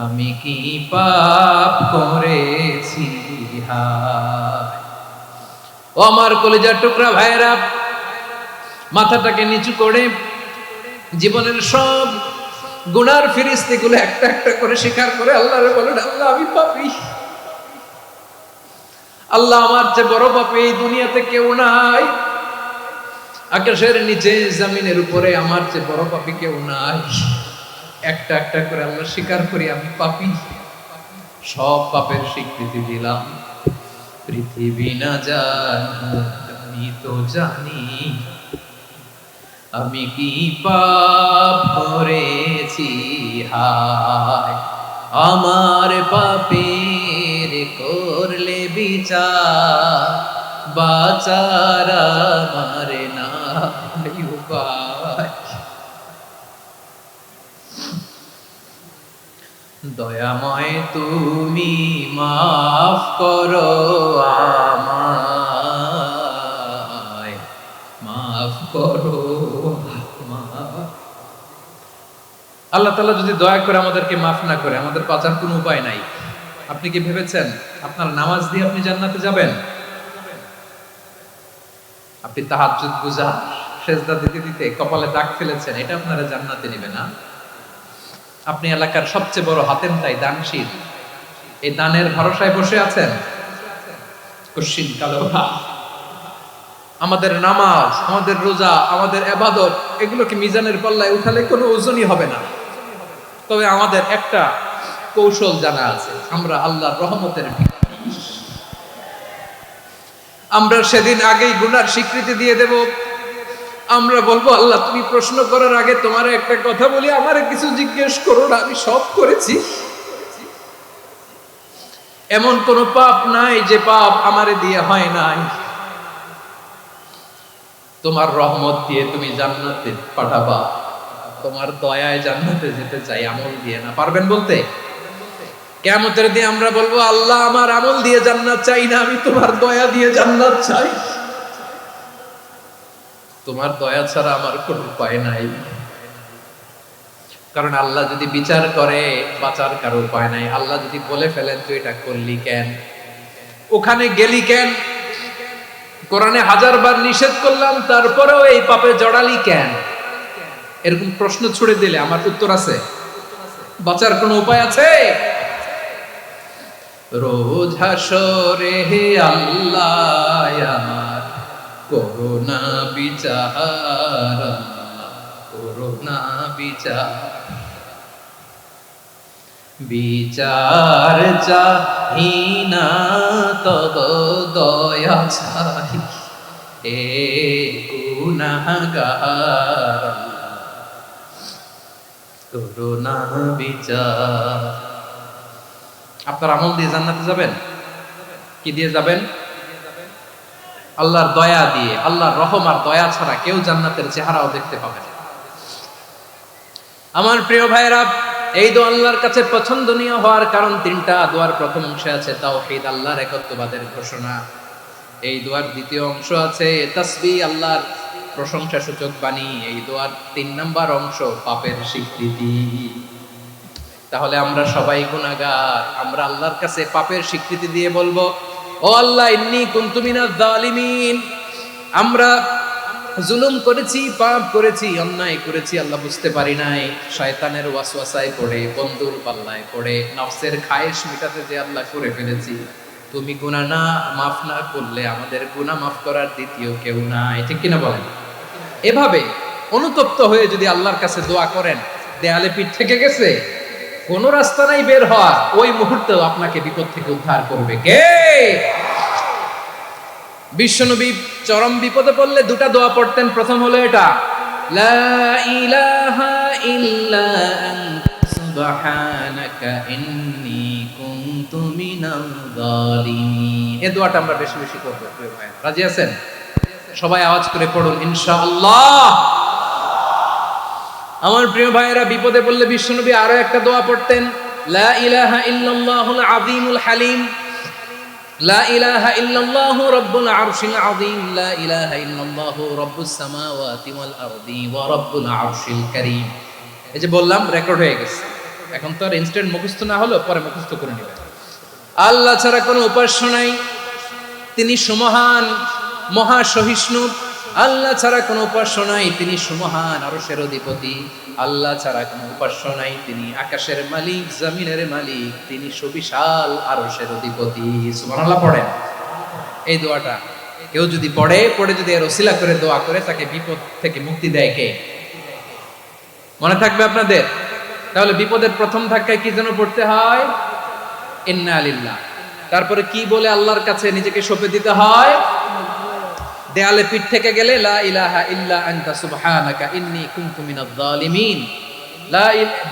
আমি কি পাপ করেছি হায়। ও আমার কলিজার টুকরা ভাইরা, মাথাটাকে নিচু করে জীবনের সব গুনার ফিরিস্তিগুলো একটা একটা করে স্বীকার করে আল্লাহরে বলেন, আল্লাহ আমি পাপী, আল্লাহ আমার চেয়ে বড় পাপী এই দুনিয়াতে কেউ নাই, আকাশের নিচে জমিনের উপরে আমার চেয়ে বড় পাপী কেউ নাই। একটা একটা করে আল্লাহ স্বীকার করি আমি পাপী, সব পাপের স্বীকৃতি দিলাম। পৃথিবী না জানুক আমি তো জানি, আমি কি পাপ করেছি হায়। আমার পাপের করলে বিচার, বাঁচার আমার নাই উপায়। দয়াময় তুমি মাফ করো আমায়, মাফ করো। আল্লাহ তাআলা যদি দয়া করে আমাদেরকে মাফ না করে, আমাদের বাঁচার কোনো উপায় নাই। আপনি কি ভেবেছেন আপনার নামাজ দিয়ে আপনি জান্নাতে যাবেন? আপনি তাহাজ্জুদ গুজার, সেজদা দিতে দিতে কপালে দাগ ফেলেছেন, এটা আপনারা জান্নাতে নেবে না। আপনি এলাকার সবচেয়ে বড় হাতেমতাই, দানশীল, এই দানের ভরসায় বসে আছেন, কশিন কালো আমাদের নামাজ, আমাদের রোজা, আমাদের ইবাদত এগুলোকে মিজানের পাল্লায় উঠালে কোনো ওজনই হবে না। তবে আমাদের একটা কৌশল জানা আছে, আমরা আল্লাহর রহমতের ভিখারি। আমরা সেদিন আগেই গুনার স্বীকৃতি দিয়ে দেব। আমরা বলবো, আল্লাহ তুমি প্রশ্ন করার আগে তোমার একটা কথা বলি, আমারে কিছু জিজ্ঞেস করো না, আমি সব করেছি। এমন কোন পাপ নাই যে পাপ আমারে দিয়ে হয় নাই। তোমার রহমত দিয়ে তুমি জান্নাতে পাঠাবা, তোমার দয়ায় জান্নাতে যেতে চাই, আমল দিয়ে না। পারবেন বলতে? কিয়ামতের দিন আমরা বলবো, আল্লাহ আমার আমল দিয়ে জান্নাত চাই না, আমি তোমার দয়া দিয়ে জান্নাত চাই। তোমার দয়া ছাড়া আমার কোনো উপায় নাই। কারণ আল্লাহ যদি বিচার করে, বাঁচার কারো উপায় নাই। আল্লাহ যদি বলে ফেলেন তুই এটা করলি কেন, ওখানে গেলি কেন, কোরআনে 1000 বার নিষেধ করলাম তারপরেও এই পাপে জড়ালি কেন, এরকম প্রশ্ন ছুড়ে দিলে আমার উত্তর আছে? বাঁচার কোনো উপায় আছে? রোজ হাসরে হে আল্লাহ আমার করুণা বিচার, করুণা বিচার, বিচার চাহি না তব দয়া চাই, এ গুনাহগার করুণা বিচার। আপনার আমল দিয়ে জান্নাতে যাবেন? কি দিয়ে যাবেন? আল্লাহর দয়া দিয়ে। আল্লাহর রহম আর দয়া ছাড়া কেউ জান্নাতের চেহারাও দেখতে পাবে না। আমার প্রিয় ভাইরা, এই দোয়া আল্লাহর কাছে পছন্দনীয় হওয়ার কারণ তিনটা। দোয়ার প্রথম অংশে আছে তাওহীদ, আল্লাহর একত্ববাদের ঘোষণা। এই দোয়ার দ্বিতীয় অংশ আছে তাসবিহ, আল্লাহর প্রশংসা সূচক বাণী। এই দোয়ার 3 নাম্বার অংশ পাপের স্বীকৃতি। তাহলে আমরা সবাই গুনাহগার। আমরা আল্লাহর কাছে পাপের স্বীকৃতি দিয়ে বলবো, ও আল্লাহ ইন্নী কুনতু মিনাজ জালিমিন, আমরা জুলুম করেছি, পাপ করেছি, অন্যায় করেছি, আল্লাহ বুঝতে পারি নাই, শয়তানের ওয়াসওয়াসায় পড়ে, বন্ধুর পাল্লায় পড়ে, নফসের খায়েশ মিটাতে যে আল্লাহ করে ফেলেছি। তুমি গুনাহ না মাফ না করলে আমাদের গুনাহ মাফ করার দ্বিতীয় কেউ নাই। ঠিক কিনা বলেন? এভাবে অনুতপ্ত হয়ে যদি আল্লাহর কাছে দোয়া করেন, দেয়ালে পিঠ থেকে গেছে, কোন রাস্তা নাই বের হওয়ার, ওই মুহূর্তেও আপনাকে বিপদ থেকে উদ্ধার করবে কে? বিশ্বনবী চরম বিপদে পড়লে 2টা দোয়া পড়তেন। প্রথম হলো এটা, লা ইলাহা ইল্লা আনতা সুবহানাকা ইন্নী কুনতু মিনাল জালিমিন। এই দোয়াটা আমরা বেশি বেশি করব প্রিয় ভাই। রাজি আছেন? সবাই আওয়াজ করে পড়ুন ইনশাআল্লাহ। আমার প্রিয় ভাইয়েরা, বিপদে পড়লে বিশ্বনবী আরো একটা দোয়া পড়তেন, লা ইলাহা ইল্লাল্লাহুল আযীমুল হালিম, লা ইলাহা ইল্লাল্লাহু রাব্বুল আরশিল আযীম, লা ইলাহা ইল্লাল্লাহু রাব্বুস সামাওয়াতি ওয়াল আরদি ওয়া রাব্বুল আরশিল কারীম। এই যে বললাম, রেকর্ড হয়ে গেছে। এখন তো আর ইনস্ট্যান্ট মুখস্থ না হলো, পরে মুখস্থ করে নেবেন। আল্লাহ ছাড়া কোনো উপাস্য নাই, তিনি সুমহান, মহা সহিষ্ণু। আল্লাহ ছাড়া কোনো উপাস্য নাই, তিনি সুমহান, আরশের অধিপতি। আল্লাহ ছাড়া কোনো উপাস্য নাই, তিনি আকাশের মালিক, জমিনের মালিক, তিনি সুবিশাল আরশের অধিপতি। সুবহানাল্লাহ পড়েন। এই দোয়াটা কেউ যদি পড়ে যদি এর ওসিলা করে দোয়া করে, তাকে বিপদ থেকে মুক্তি দেয় কে? মনে থাকবে আপনাদের? তাহলে বিপদের প্রথম ধাক্কায় কি যেন পড়তে হয়? ইন্না লিল্লাহ। তারপরে কি বলে আল্লাহর কাছে নিজেকে সঁপে দিতে হয়? দেয়ালে পিঠ থেকে গেলে লা ইলাহা ইল্লা আনতা সুবহানাকা ইন্নী কুনতু মিনাজ জালিমিন।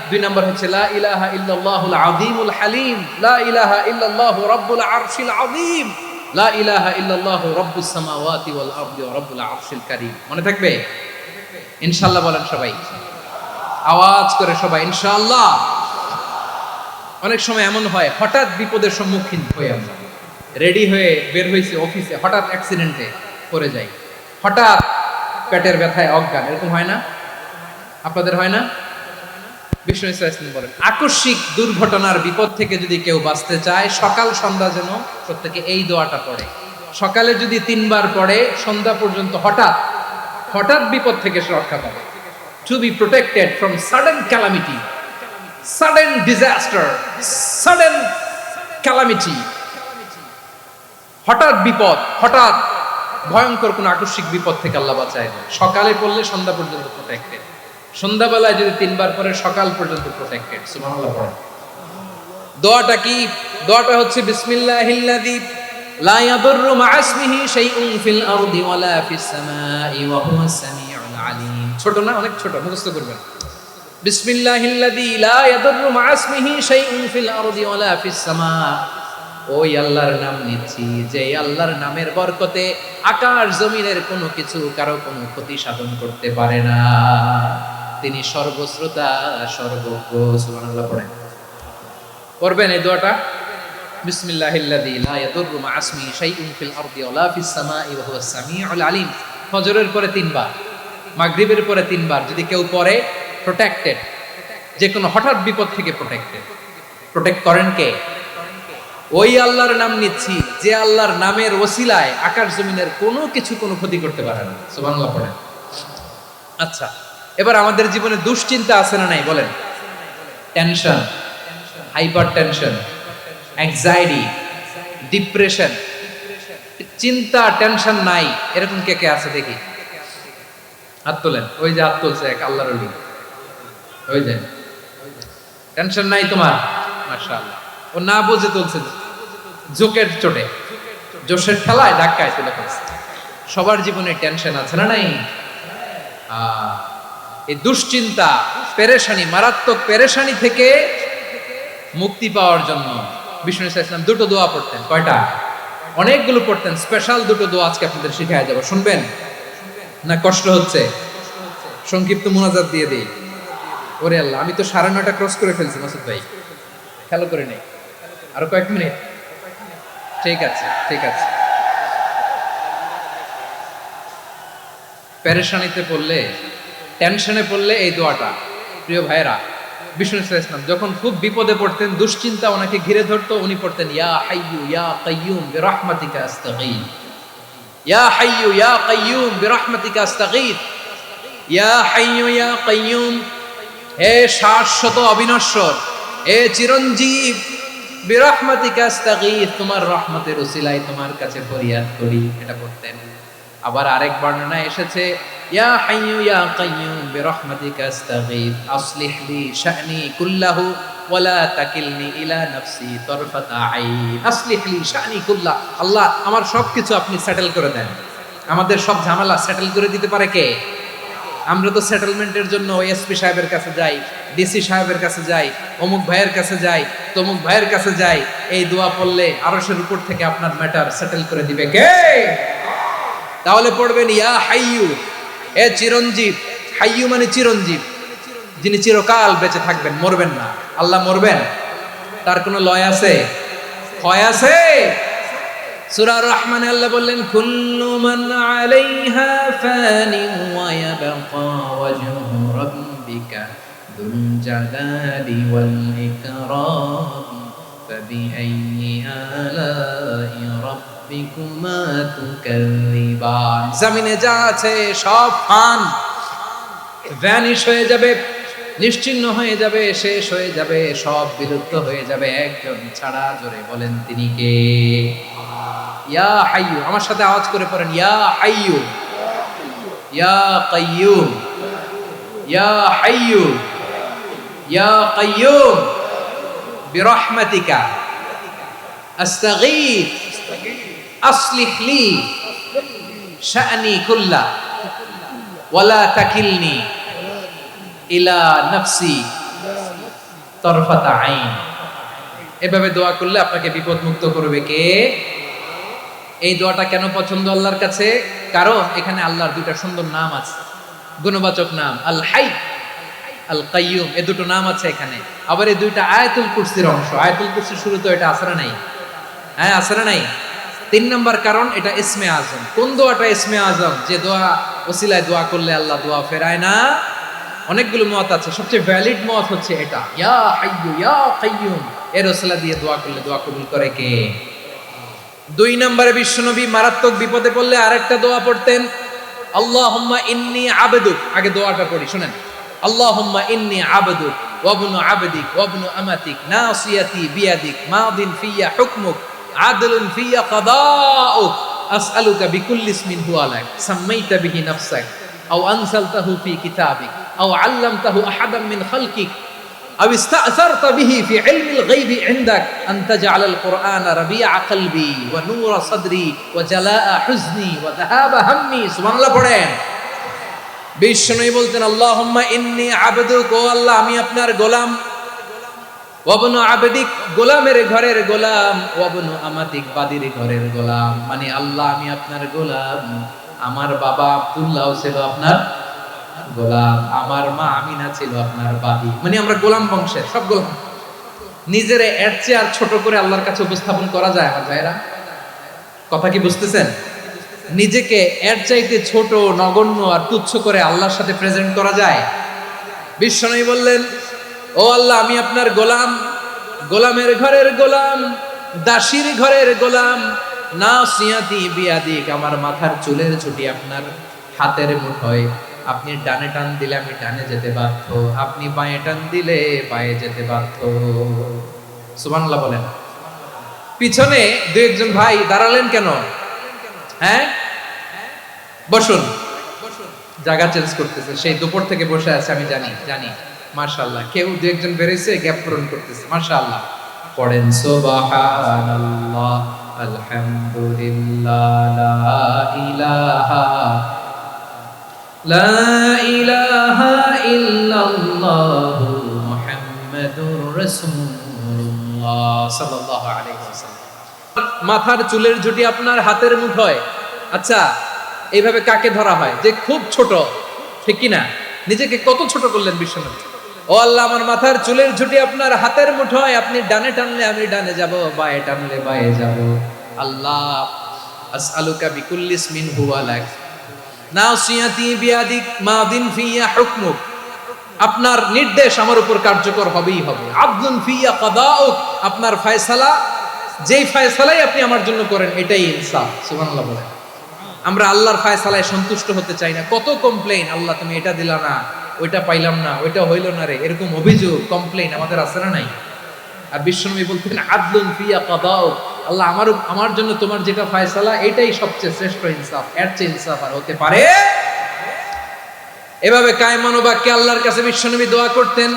2 নম্বর হচ্ছে লা ইলাহা ইল্লাল্লাহুল আযীমুল হালিম, লা ইলাহা ইল্লাল্লাহু রাব্বুল আরশিল আযীম, লা ইলাহা ইল্লাল্লাহু রাব্বুস সামাওয়াতি ওয়াল আরদি ওয়া রাব্বুল আরশিল কারীম। মনে থাকবে? ইনশাআল্লাহ বলেন সবাই, আওয়াজ করে সবাই ইনশাআল্লাহ। অনেক সময় এমন হয়, হঠাৎ বিপদের সম্মুখীন হয়ে আমরা রেডি হয়ে বের হয়েছি অফিসে, হঠাৎ অ্যাক্সিডেন্টে পড়ে যাই, হঠাৎ পেটের ব্যথায় অজ্ঞান, এরকম হয় না? আপনাদের হয় না? বিষ্ণু ইসলাম বলেন, আকস্মিক দুর্ঘটনার বিপদ থেকে যদি কেউ বাঁচতে চায়, সকাল সন্ধ্যা যেন প্রত্যেকে এই দোয়াটা পড়ে। সকালে যদি 3 বার পড়ে, সন্ধ্যা পর্যন্ত হঠাৎ হঠাৎ বিপদ থেকে সে রক্ষা পাবে। To be protected from sudden calamity, sudden disaster, sudden calamity, হঠাৎ বিপদ, হঠাৎ ভয়ঙ্কর কোন আকস্মিক বিপদ থেকে আল্লাহ বাঁচায় দেন। সকালে পড়লে সন্ধ্যা পর্যন্ত প্রোটেক্টেড, সন্ধ্যাবেলায় যদি 3 বার পরে সকাল পর্যন্ত প্রোটেক্টেড। সুবহানাল্লাহ পড়েন। দোয়াটা কি? দোয়াটা হচ্ছে বিসমিল্লাহিল্লাযী লা ইয়াদুররু মা'a ইসমিহি শাইউন ফিল আরদি ওয়ালা ফিস সামাই ওয়া হুয়াস সামিউল আলিম। ছোট না? অনেক ছোট, মুখস্থ করবেন। বিসমিল্লাহিল্লাযী লা ইয়াদুররু মা'a ইসমিহি শাইউন ফিল আরদি ওয়ালা ফিস সামা। ওই আল্লাহর নাম নিচ্ছি যে আল্লাহর নামের বরকতে আকাশ জমিনের কোনো কিছু কারো কোনো ক্ষতি সাধন করতে পারে না। তিনি সর্বশ্রোতা সর্বজ্ঞ। সুবহানাল্লাহ পড়েন। পড়বেন এই দোয়াটা, বিসমিল্লাহিল্লাযী লা ইয়াদুররু মা'a ইসমিহি শাইউন ফিল আরদি ওয়ালা ফিস সামাই ওয়া হুয়াস সামিউল আলিম। ফজরের পরে 3 বার, মাগরিবের পরে 3 বার যদি কেউ পড়ে প্রোটেক্টেড, যে কোনো হঠাৎ বিপদ থেকে প্রোটেক্টেড। প্রোটেক্ট করেন কে? ওই আল্লাহর নাম নিচ্ছি যে আল্লাহর নামের ওসিলায় আকাশ জমিনের কোনো কিছু কোনো ক্ষতি করতে পারে না। সুবহানাল্লাহ পড়েন। আচ্ছা, এবার আমাদের জীবনে দুশ্চিন্তা আছে না নাই বলেন? Tension, hyper tension, anxiety, depression, চিন্তা টেনশন নাই এরকম কে কে আছে দেখি, হাত তোলেন। ওই যে হাত তুলছে এক আল্লাহর ওলি, ওই যে টেনশন নাই তোমার, মাশাআল্লাহ। ও না বুঝে তুলছে, জোকের চোটে, জোশের ঠেলায় ধাক্কায় তুলে ফেলছে। সবার জীবনে টেনশন আছে না নাই? এই দুশ্চিন্তা, পেরেশানি, মারাত্মক পেরেশানি থেকে মুক্তি পাওয়ার জন্য বিষ্ণু ইসলাম 2টো দোয়া পড়তেন। কয়টা? অনেকগুলো পড়তেন। স্পেশাল 2টো দোয়া আজকে আপনাদের শিখায় যাব, শুনবেন না? কষ্ট হচ্ছে? সংক্ষিপ্ত মুনাজাত দিয়ে দেই। ওরে আল্লাহ, আমি তো 9:30 ক্রস করে ফেলছি মাসুদ ভাই, খেয়াল করে নেই। আরো কয়েক মিনিট? ঠিক আছে, ঠিক আছে। পেরেশানিতে পড়লে, টেনশনে পড়লে এই দোয়াটা, প্রিয় ভাইরা, বিষ্ণু ইসলাম যখন খুব বিপদে পড়তেন, দুশ্চিন্তা ওনাকে ঘিরে ধরতো, উনি পড়তেন ইয়া হাইয়ু ইয়া কাইয়ুম বিরহমাতিকা আস্তাগীথ, ইয়া হাইয়ু ইয়া কাইয়ুম বিরহমাতিকা আস্তাগীথ, ইয়া হাইয়ু ইয়া কাইয়ুম, হে শাশ্বত অবিনশ্বর, হে চিরঞ্জীব, বিরহমাতিকা আস্তাগীথ, তোমার রহমতের উসিলায় তোমার কাছে ফরিয়াদ করি। এটা পড়তেন। আবার আরেক বর্ণনায় এসেছে ইয়া হাইয়ু ইয়া কাইয়ুম বিরহমাতিকা আস্তাগীথ আসলিহ লি শা'নি কুল্লাহু ওয়া লা তাকিলনি ইলা নাফসি তারফাতা আইন। আসলিহ লি শা'নি কুল্লাহ, আল্লাহ আমার সবকিছু আপনি সেটেল করে দেন। আমাদের সব ঝামেলা সেটেল করে দিতে পারে কে? আমরা তো সেটেলমেন্টের জন্য এসপি সাহেবের কাছে যাই, ডিসি সাহেবের কাছে যাই, অমুক ভাইয়ের কাছে যাই, তমুক ভাইয়ের কাছে যাই। এই দোয়া পড়লে আরশের উপর থেকে আপনার ম্যাটার সেটেল করে দিবে কে? তাহলে পড়বেন ইয়া হাইয়ু, এ চিরঞ্জীব। হাইয়ু মানে চিরঞ্জীব, যিনি চিরকাল বেঁচে থাকবেন, মরবেন না। আল্লাহ মরবেন? তার কোনো লয় আছে? ক্ষয় আছে? সূরা রহমানে আল্লাহ বললেন কুল্লু মান আলাইহা ফানি ওয়া ইয়াবকা ওয়াজহু রাব্বিকা যুল জালালি ওয়াল ইকরাম ফাবিআইয়ি আলাই রাব্বিকুমা তুকাযযিবান। জমিনে যা আছে সব ফান, ভ্যানিশ হয়ে যাবে, নিশ্চিহ্ন হয়ে যাবে, শেষ হয়ে যাবে, সব বিলুপ্ত হয়ে যাবে, একজন ছাড়া। জোরে বলেন তিনি কে? ইয়া হাইয়ু। আমার সাথে আওয়াজ করে পড়েন ইয়া হাইয়ু ইয়া কাইয়ুম ইয়া হাইয়ু ইয়া কাইয়ুম বিরহমাতিকা আস্তাগীথ আসলিহ লি শা'নি কুল্লাহ ওয়া লা তাকিলনি ইলা নাফসি তারফাতা আইন। এভাবে দোয়া করলে আপনাকে বিপদ মুক্ত করবে কে? এই দোয়াটা কেন পছন্দ আল্লাহর কাছে? কারণ এখানে আল্লাহর 2টা সুন্দর নাম আছে, গুণবাচক নাম, আল হাই, আল কাইয়ুম। এই 2টো নাম আছে এখানে। আবার এই 2টা আয়াতুল কুরসির অংশ। আয়াতুল কুরসির শুরুতে এটা আছে না নাই? হ্যাঁ, আছে না নাই? 3 নম্বর কারণ এটা ইসমে আজম। কোন দোয়াটা ইসমে আজম? যে দোয়া ওসিলায় দোয়া করলে আল্লাহ দোয়া ফেরায় না। অনেকগুলো মত আছে, সবচেয়ে ভ্যালিড মত হচ্ছে এটা, ইয়া হাইয়ু ইয়া কাইয়ুম। এর ওসিলা দিয়ে দোয়া করলে দোয়া কবুল করে কে? 2 নম্বরে বিশ্বনবী মারাত্মক বিপদে পড়লে আরেকটা দোয়া পড়তেন, আল্লাহুম্মা ইন্নী আবদুক। আগে দোয়াটা পড়ি, শুনেন। আল্লাহুম্মা ইন্নী আবদুক ওয়া ইবনু আবদিক ওয়া ইবনু আমাতিক নাসিয়াতি বিয়াদিক মাদিন ফিয়া হুকমুক আদলুন ফিয়া কাদাউক আসআলুকা বিকুল্লি ইসমিন হুয়া লাক সাম্মাইতা বিহি নাফসাক আও আনসালতাহু ফি কিতাবিক আও আল্লামতাহু আহাদাম মিন খালকিক আও ইস্তা'সারতা বিহি ফি ইলমিল গায়বি ইনদাক আন তাজআলাল কুরআনা রাবিআ কলবি ওয়া নূরা সাদরি ওয়া জালাআ হুজনি ওয়া যাহাবা হাম্মি। সুবহানাল্লাহ পড়েন। বিশ্বনবী বলতেন, আল্লাহুম্মা ইন্নী আবদুক, ও আল্লাহ আমি আপনার গোলাম, ওয়াবনু আবদিক, গোলামের ঘরের গোলাম, ওয়াবনু আমাতিক, বাদির ঘরের গোলাম। মানে আল্লাহ আমি আপনার গোলাম, আমার বাবা আব্দুল্লাহ ছিল আপনার গোলাম, আমার মা আমিনা ছিল আপনার বাদী। মানে আমরা গোলাম বংশের সব গোলাম। নিজেরে এর চেয়ে আর ছোট করে আল্লাহর কাছে উপস্থাপন করা যায় আমার ভাইরা? কথা কি বুঝতেছেন? নিজেকে এর চাইতে ছোট, নগণ্য আর তুচ্ছ করে আল্লাহর সাথে প্রেজেন্ট করা যায়? বিশ্বনবী বললেন, ও আল্লাহ আমি আপনার গোলাম, গোলামের ঘরের গোলাম, দাসীর ঘরের গোলাম। নাসিয়াতি বিয়াদিক, আমার মাথার চুলের ছুটি আপনার হাতের মুঠোয়। আপনি ডানে টান দিলে আমি ডানে যেতে বাধ্য, আপনি বাঁয়ে টান দিলে বাঁয়ে যেতে বাধ্য। সুবহানাল্লাহ বলেন। পিছনে দুই একজন ভাই দাঁড়ালেন কেন? হ্যাঁ, বসুন। জায়গা চেঞ্জ করতেছে, সেই দুপুর থেকে বসে আছে আমি জানি। মাশাআল্লাহ, কেউ দু একজন বেরিয়েছে, গ্যাপ পূরণ করতেছে। মাশাআল্লাহ পড়েন সুবহানাল্লাহ, আলহামদুলিল্লাহ, লা ইলাহা ইল্লাল্লাহ মুহাম্মাদুর রাসূলুল্লাহ সাল্লাল্লাহু আলাইহি ওয়াসাল্লাম। মাথার চুলের ঝুঁটি আপনার হাতের মুঠোয়। আচ্ছা, এইভাবে কাকে ধরা হয়? যে খুব ছোট, ঠিক কি না? নিজেকে কত ছোট করলেন বিশ্বনবী। ও আল্লাহ আমার মাথার চুলের ঝুঁটি আপনার হাতের মুঠোয়, আপনি ডানে টানলে আমি ডানে যাব, বাঁয়ে টানলে বাঁয়ে যাব। আল্লাহ আসআলুকা বিকুল্লি ইসমিন হুয়া লাক নাসিয়াতি বিয়াদিক মাদিন ফিয়া হুকমুক, আপনার নির্দেশ আমার উপর কার্যকর হবেই হবে। আদলুন ফিয়া কাদাউক, আপনার ফয়সালা, যেই ফয়সালাই আপনি আমার জন্য করেন এটাই ইনসাফ। সুবহানাল্লাহ বলেন। আমরা আল্লাহর ফয়সালায় সন্তুষ্ট হতে চাই না। কত কমপ্লেইন, আল্লাহ তুমি এটা দিলা না, ওইটা পাইলাম না, ওইটা হইল না রে, এরকম অভিযোগ, কমপ্লেইন আমাদের আছে না নাই? আর বিশ্বনবী বলতেন আদলুন ফিয়া কাদাউ, আল্লাহ আমার জন্য তোমার যেটা ফয়সালা এটাই সবচেয়ে শ্রেষ্ঠ ইনসাফ, এর চেয়ে ইনসাফ আর হতে পারে? এভাবে কায়মান বাক্যে আল্লাহর কাছে বিশ্বনবী দোয়া করতেন।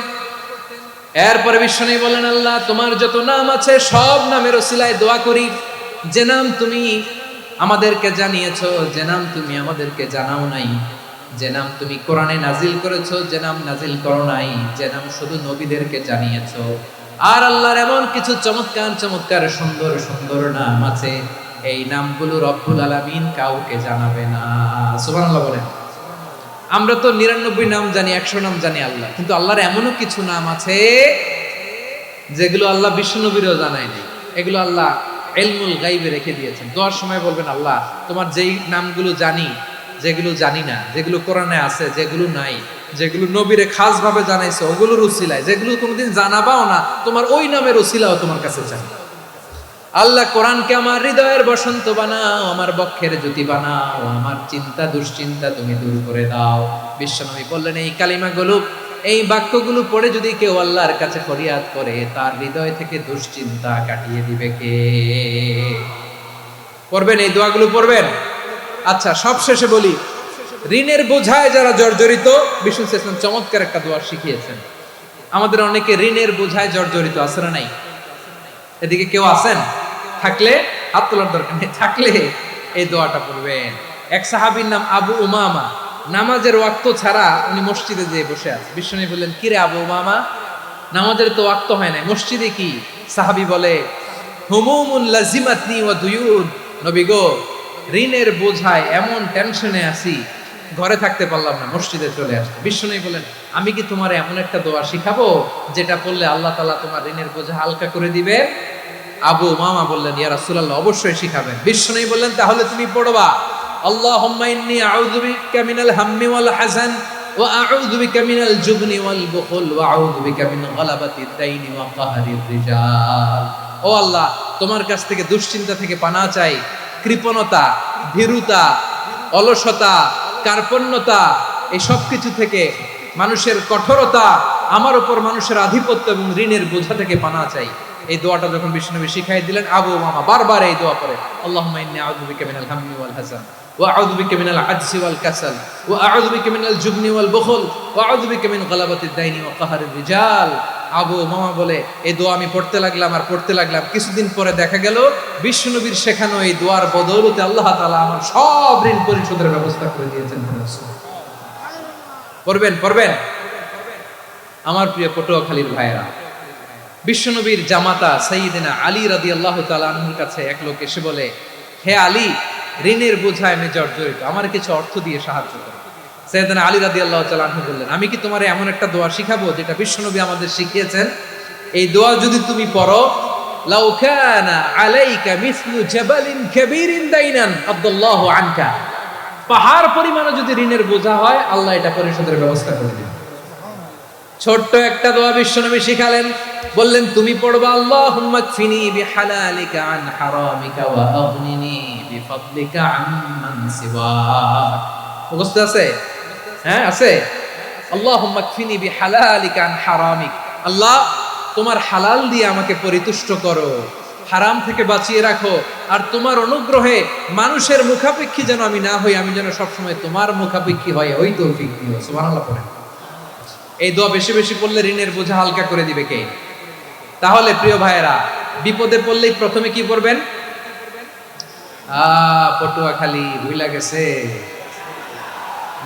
এরপরে বিশ্বনবী বলেন, আল্লাহ তোমার যত নাম আছে সব নামের ওসিলায় দোয়া করি, যে নাম তুমি আমাদেরকে জানিয়েছো, যে নাম তুমি আমাদেরকে জানাও নাই, যে নাম তুমি কোরআনে নাজিল করেছো, যে নাম নাজিল করো নাই, যে নাম শুধু নবীদেরকে জানিয়েছো। আর আল্লাহর এমন কিছু চমৎকার চমৎকার সুন্দর সুন্দর নাম আছে, এই নামগুলো রব্বুল আলামিন কাউকে জানাবে না। সুবহানাল্লাহ বলেন। আমরা তো 99 নাম জানি, 100 নাম জানি আল্লাহ, কিন্তু আল্লাহর এমনও কিছু নাম আছে যেগুলো আল্লাহ বিশ্বনবীরও জানায় নাই। এগুলো আল্লাহ ইলমুল গায়বে রেখে দিয়েছেন। দোয়ার সময় বলবেন, আল্লাহ তোমার যেই নামগুলো জানি, যেগুলো জানি না, যেগুলো কোরআনে আছে, যেগুলো নাই, যেগুলো নবীরে খাস ভাবে জানাইছো ওগুলোর উসিলায়, যেগুলো কোনোদিন জানাবাও না তোমার ওই নামের উসিলাও তোমার কাছে চাই। আল্লাহ কোরআনকে আমার হৃদয়ের বসন্ত বানাও, আমার বক্ষের জ্যোতি বানাও, আমার চিন্তা দুশ্চিন্তা তুমি দূর করে দাও। বিশ্বনবী বললেন, এই কালিমাগুলো, এই বাক্যগুলো পড়ে যদি কেউ আল্লাহর কাছে ফরিয়াদ করে, তার হৃদয় থেকে দুশ্চিন্তা কাটিয়ে দিবে কে? পড়বেন, এই দোয়াগুলো পড়বেন। আচ্ছা, সব শেষে বলি, ঋণের বোঝায় যারা জর্জরিত, বিষ্ণু ইসলাম চমৎকার একটা দোয়া শিখিয়েছেন। আমাদের অনেকে ঋণের বোঝায় জর্জরিত, আছে না নাই? এদিকে কেউ আছেন? থাকলে হাত তোলার দরকার নেই, থাকলে এই দোয়াটা পড়বেন। এক সাহাবীর নাম আবু উমামা, নামাজের ওয়াক্ত ছাড়া উনি মসজিদে যেয়ে বসে আছে। বিষ্ণু বললেন, কিরে আবু উমামা, নামাজের তো ওয়াক্ত হয় না, মসজিদে কি? সাহাবী বলে, হুমুমুন লাজিমাতনি ওয়া দুয়ুন, নবী গো ঋণের বোঝায় এমন টেনশনে আছি, ঘরে থাকতে পারলাম না, মসজিদে চলে আসছে। বিষ্ণু বলেন, আমি কি তোমার এমন একটা দোয়া শিখাবো যেটা পড়লে আল্লাহ তাআলা তোমার ঋণের বোঝা হালকা করে দিবে? আবু উমামা বললেন, ইয়া রাসূলুল্লাহ অবশ্যই শিখাবেন। বিষ্ণু বললেন, তাহলে তুমি পড়বা, আল্লাহুম্মা ইন্নী আউযু বিকা মিনাল হাম্মি ওয়াল হাযান ওয়া আউযু বিকা মিনাল জুবনি ওয়াল বুখল ওয়া আউযু বিকা মিন গালাবাতিদ দাইনি ওয়া কাহরির রিজাল। ও আল্লাহ, তোমার কাছ থেকে দুশ্চিন্তা থেকে পানাহ চাই, কৃপণতা, ভীরুতা, অলসতা, কার্পণ্যতা, এই সব কিছু থেকে, মানুষের কঠোরতা, আমার উপর মানুষের আধিপত্য এবং ঋণের বোঝা থেকে পানাহ চাই। এই দোয়াটা যখন বিশ্বনবী শিখাই দিলেন, আবু মামা বারবার এই দোয়া করে, আল্লাহুম্মা ইন্নী আউযু বিকা মিনাল হাম্মি ওয়াল হাযান ওয়া আউযু বিকা মিনাল আজজি ওয়াল কাসাল ওয়া আউযু বিকা মিনাল জুবনি ওয়াল বুখল ওয়া আউযু বিকা মিন গালাবাতিদ দাইনি ওয়া কাহরির রিজাল। আবু মামা বলে এই দোয়া আমি পড়তে লাগলাম। কিছুদিন পরে দেখা গেল বিশ্বনবীর শেখানো এই দোয়ার বদৌলতে আল্লাহ তাআলা আমার সব ঋণ পরিশোধের ব্যবস্থা করে দিয়েছেন। পড়বেন আমার প্রিয় পটুয়াখালীর ভাইয়েরা, বিশ্বনবীর জামাতা সাইয়্যিদিনা আলী রাদিয়াল্লাহু তাআলা আনহুর কাছে এক লোক এসে বলে, হে আলী, ঋণের বোঝায় আমি জর্জরিত, আমার কিছু অর্থ দিয়ে সাহায্য করো। সাইয়্যিদিনা আলী রাদিয়াল্লাহু তাআলা আনহু বললেন, আমি কি তোমারে এমন একটা দোয়া শিখাবো যেটা বিশ্বনবী আমাদের শিখিয়েছেন? এই দোয়া যদি তুমি পড়ো, লাউ কানা আলাইকা মিসলু জাবালিন কাবীরিন দাইনান আব্দুল্লাহু আনকা, পাহাড় পরিমাণে যদি ঋণের বোঝা হয়, আল্লাহ এটা পরিশোধের ব্যবস্থা করে দিবেন। ছোট্ট একটা দোয়া বিশ্বনবী শিখালেন, বললেন তুমি পড়বা, আল্লাহুম্মা কফিনি বিহালালিকা আন হারামিকা ওয়া আগনিনি বিফাদলিকা আম্মান সিওয়াক। মুখস্থ আছে? হ্যাঁ আছে। আল্লাহুম্মা কফিনি বিহালালিকা আন হারামিক, আল্লাহ তোমার হালাল দিয়ে আমাকে পরিতুষ্ট করো, হারাম থেকে বাঁচিয়ে রাখো, আর তোমার অনুগ্রহে মানুষের মুখাপেক্ষী যেন আমি না হই, আমি যেন সবসময় তোমার মুখাপেক্ষী হয়, ওই তৌফিক দিও। সুবহানাল্লাহ পড়েন। এই দোয়া বেশি বেশি পড়লে ঋণের বোঝা হালকা করে দিবে কে? তাহলে প্রিয় ভাইয়েরা, বিপদে পড়লেই প্রথমে কি পড়বেন? পটুয়াখালী ভুইলা গেছে।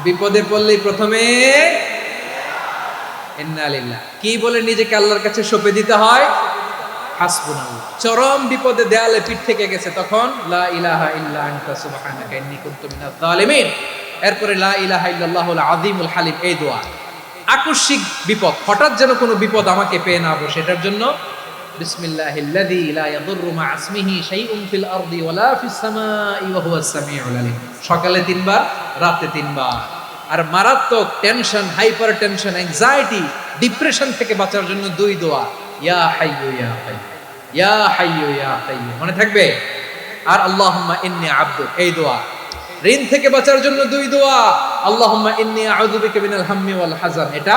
বিপদে পড়লেই প্রথমে ইন্না লিল্লাহ কি বলে নিজেকে আল্লাহর কাছে সঁপে দিতে হয়? হাসবুনাল্লাহ। চরম বিপদে দেয়ালে পিঠ থেকে গেছে, তখন লা ইলাহা ইল্লা আনতা সুবহানাকা ইন্নী কুনতু মিনাজ জালিমিন। এরপরে লা ইলাহা ইল্লাল্লাহুল আযীমুল হালিম, এই দোয়া। আকস্মিক বিপদ, হঠাৎ যেন কোনো বিপদ আমাকে পেয়ে না বসে, এটার জন্য বিসমিল্লাহিল্লাযী লা ইয়াদুররু মা ইসমিহি শাইউন ফিল আরদি ওয়ালা ফিস সামাই ওয়া হুয়াস সামিউল আলীম। সকালে 3 বার, রাতে 3 বার। আর মারাত্মক tension, hyper tension, anxiety, depression থেকে বাঁচার জন্য 2 দোয়া, ইয়া হাইয়্যু ইয়া কাইয়্যুম, ইয়া হাইয়্যু ইয়া কাইয়্যুম, মনে থাকবে? আর আল্লাহুম্মা ইন্নী আবদুক, এই দোয়া। ঋণ থেকে বাঁচার জন্য 2 দোয়া, আল্লাহুম্মা ইন্নী আউযু বিকা মিনাল হাম্মি ওয়াল হাযান, এটা।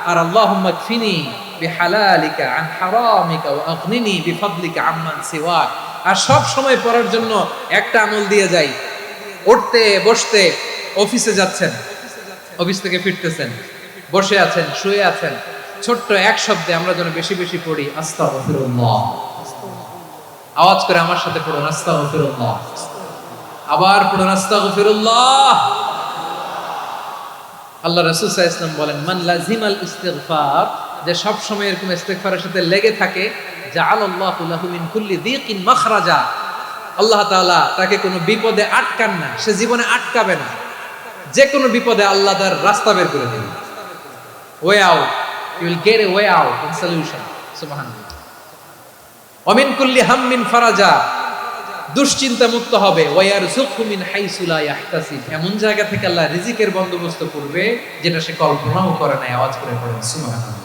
আর আল্লাহুম্মা কফিনি বিহালালিকা আন হারামিকা ওয়া আগনিনি বিফাদলিকা আম্মান সিওয়াক। আর সব সময় পড়ার জন্য একটা আমল দিয়ে যাই, উঠতে বসতে, অফিসে যাচ্ছেন, অফিস থেকে ফিরতেছেন, বসে আছেন, শুয়ে আছেন, ছোট্ট এক শব্দে আমরা যেন বেশি বেশি পড়ি আস্তাগফিরুল্লাহ। আওয়াজ করে আমার সাথে পড়ুন, আস্তাগফিরুল্লাহ। আবার পড়ুন, আস্তাগফিরুল্লাহ। আল্লাহ রাসূল সাল্লাল্লাহু আলাইহি ওয়াসাল্লাম বলেন, মান লাজিমাল ইস্তিগফার, যে সব সময় এরকম ইস্তিগফারের সাথে লেগে থাকে, জাআলাল্লাহু লাহু মিন কুল্লি যিকিন মাখরাজা, আল্লাহ তাআলা তাকে কোনো বিপদে আটকান না, সে জীবনে আটকাবে না, যে কোনো বিপদে আল্লাহ তার রাস্তা বের করে দেবে। Way out, you will get a way out and solution. সুবহানাল্লাহ। ওয়া মিন কুল্লি হাম্মিন ফারাজা, দুশ্চিন্তা মুক্ত হবে। ওয়ায়ারযুকহু মিন হাইসু লা ইয়াহতাসিব, এমন জায়গা থেকে আল্লাহ রিজিকের বন্দোবস্ত করবে যেটা সে কল্পনাও করে নাই। আওয়াজ করে পড়েন সুবহানাল্লাহ।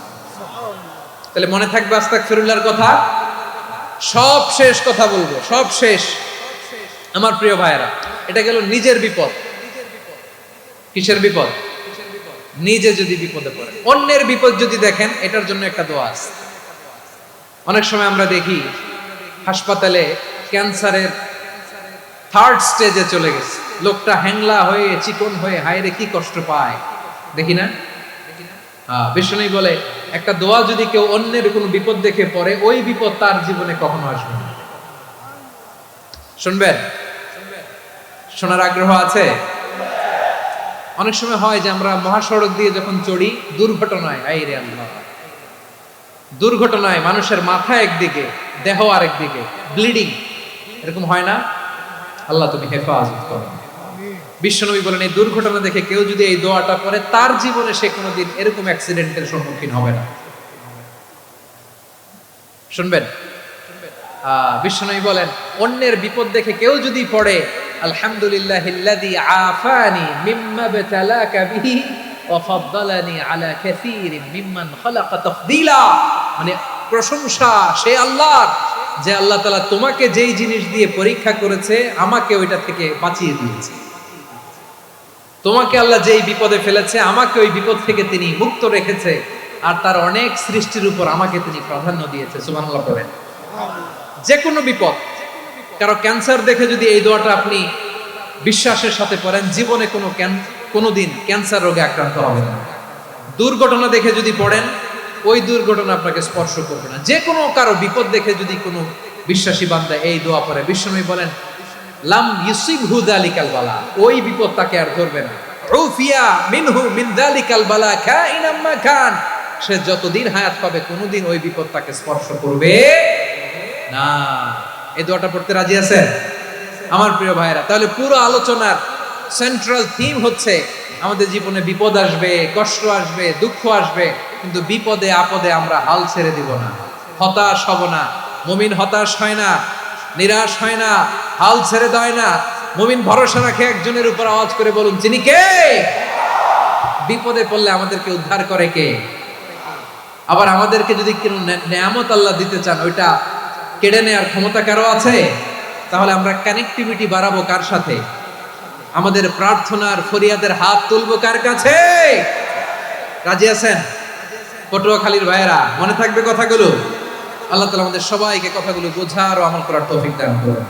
তাহলে মনে থাকবে আস্তাগফিরুল্লাহর কথা। সব শেষ কথা বলবো, সব শেষ আমার প্রিয় ভাইয়েরা, এটা গেল নিজের বিপদ। কিসের বিপদ? নিজে যদি বিপদে পড়ে। অন্যের বিপদ যদি দেখেন, এটার জন্য একটা দোয়া আছে। অনেক সময় আমরা দেখি হাসপাতালে ক্যান্সারের 3rd স্টেজে চলে গেছে, লোকটা হ্যাংলা হয়ে, চিকন হয়ে, হায়রে কি কষ্ট পায়, দেখি না? বিষ্ণু বলে, একটা দোয়া যদি কেউ অন্যের কোনো বিপদ দেখে পড়ে, ওই বিপদ তার জীবনে কখনো আসবে না। শুনবেন? শোনার আগ্রহ আছে? অনেক সময় হয় যে আমরা মহাসড়ক দিয়ে যখন চড়ি, দুর্ঘটনায়, আইরে আল্লাহ, দুর্ঘটনায় মানুষের মাথা একদিকে, দেহ আরেকদিকে, ব্লিডিং, এরকম হয় না? আল্লাহ তুমি হেফাজত করো। বিশ্বনবী বলেন, এই দুর্ঘটনা দেখে কেউ যদি এই দোয়াটা পড়ে, তার জীবনে সে কোনোদিন এরকম অ্যাক্সিডেন্টের সম্মুখীন হবে না। শুনবেন? বিশ্বনবী বলেন, অন্যের বিপদ দেখে কেউ যদি পড়ে, আলহামদুলিল্লাহিল্লাযী আফানি মিম্মা বতালাকা বিহি ওয়া ফাদ্দালানি আলা কাসীরিন মিম্মান খালাকা তাফদীলা, মানে প্রশংসা সে আল্লাহর, যে আল্লাহ তাআলা তোমাকে যেই জিনিস দিয়ে পরীক্ষা করেছে, আমাকে ওইটা থেকে বাঁচিয়ে দিয়েছে। তোমাকে আল্লাহ যেই বিপদে ফেলেছে, আমাকে ওই বিপদ থেকে তিনি মুক্ত রেখেছে, আর তার অনেক সৃষ্টির উপর আমাকে তিনি প্রাধান্য দিয়েছে। সুবহানাল্লাহ পড়েন। যে কোনো বিপদ, কারো ক্যান্সার দেখে যদি এই দোয়াটা আপনি বিশ্বাসের সাথে পড়েন, জীবনে কোনোদিন ক্যান্সার রোগে আক্রান্ত হবে না। দুর্ঘটনা দেখে যদি পড়েন, ওই দুর্ঘটনা আপনাকে স্পর্শ করবে না। যে কোনো কারো বিপদ দেখে যদি কোনো বিশ্বাসী বান্দা এই দোয়া পড়ে, বিশ্বনবী বলেন লাম ইউসিবহু যালিকাল বালা, ওই বিপদ তাকে আর ধরবে না। উফিয়া মিনহু মিন যালিকাল বালা কাইনাম মা কান, সে যতদিন হায়াত পাবে কোনোদিন ওই বিপদ তাকে স্পর্শ করবে না। এই দোয়াটা পড়তে রাজি আছেন আমার প্রিয় ভাইরা? তাহলে পুরো আলোচনার সেন্ট্রাল থিম হচ্ছে আমাদের জীবনে বিপদ আসবে, কষ্ট আসবে, দুঃখ আসবে, কিন্তু বিপদে আপদে আমরা হাল ছেড়ে দিব না, হতাশ হব না। মুমিন হতাশ হয় না, নিরাশ হয় না, হাল ছেড়ে দেয় না। মুমিন ভরসা রাখে একজনের উপর। আওয়াজ করে বলুন, যিনি কে? বিপদে পড়লে আমাদেরকে উদ্ধার করে কে? আবার আমাদেরকে যদি কোনো নেয়ামত আল্লাহ দিতে চান, ওইটা কেড়ে নেওয়ার ক্ষমতা কারো আছে? তাহলে আমরা কানেক্টিভিটি বাড়াবো কার সাথে? আমাদের প্রার্থনার ফরিয়াদের হাত তুলবো কার কাছে? রাজি আছেন পটুয়াখালীর ভাইয়েরা? মনে থাকবে কথাগুলো? আল্লাহ তাআলা আমাদের সবাইকে কথাগুলো বোঝার ও আমল করার তৌফিক দান করুন।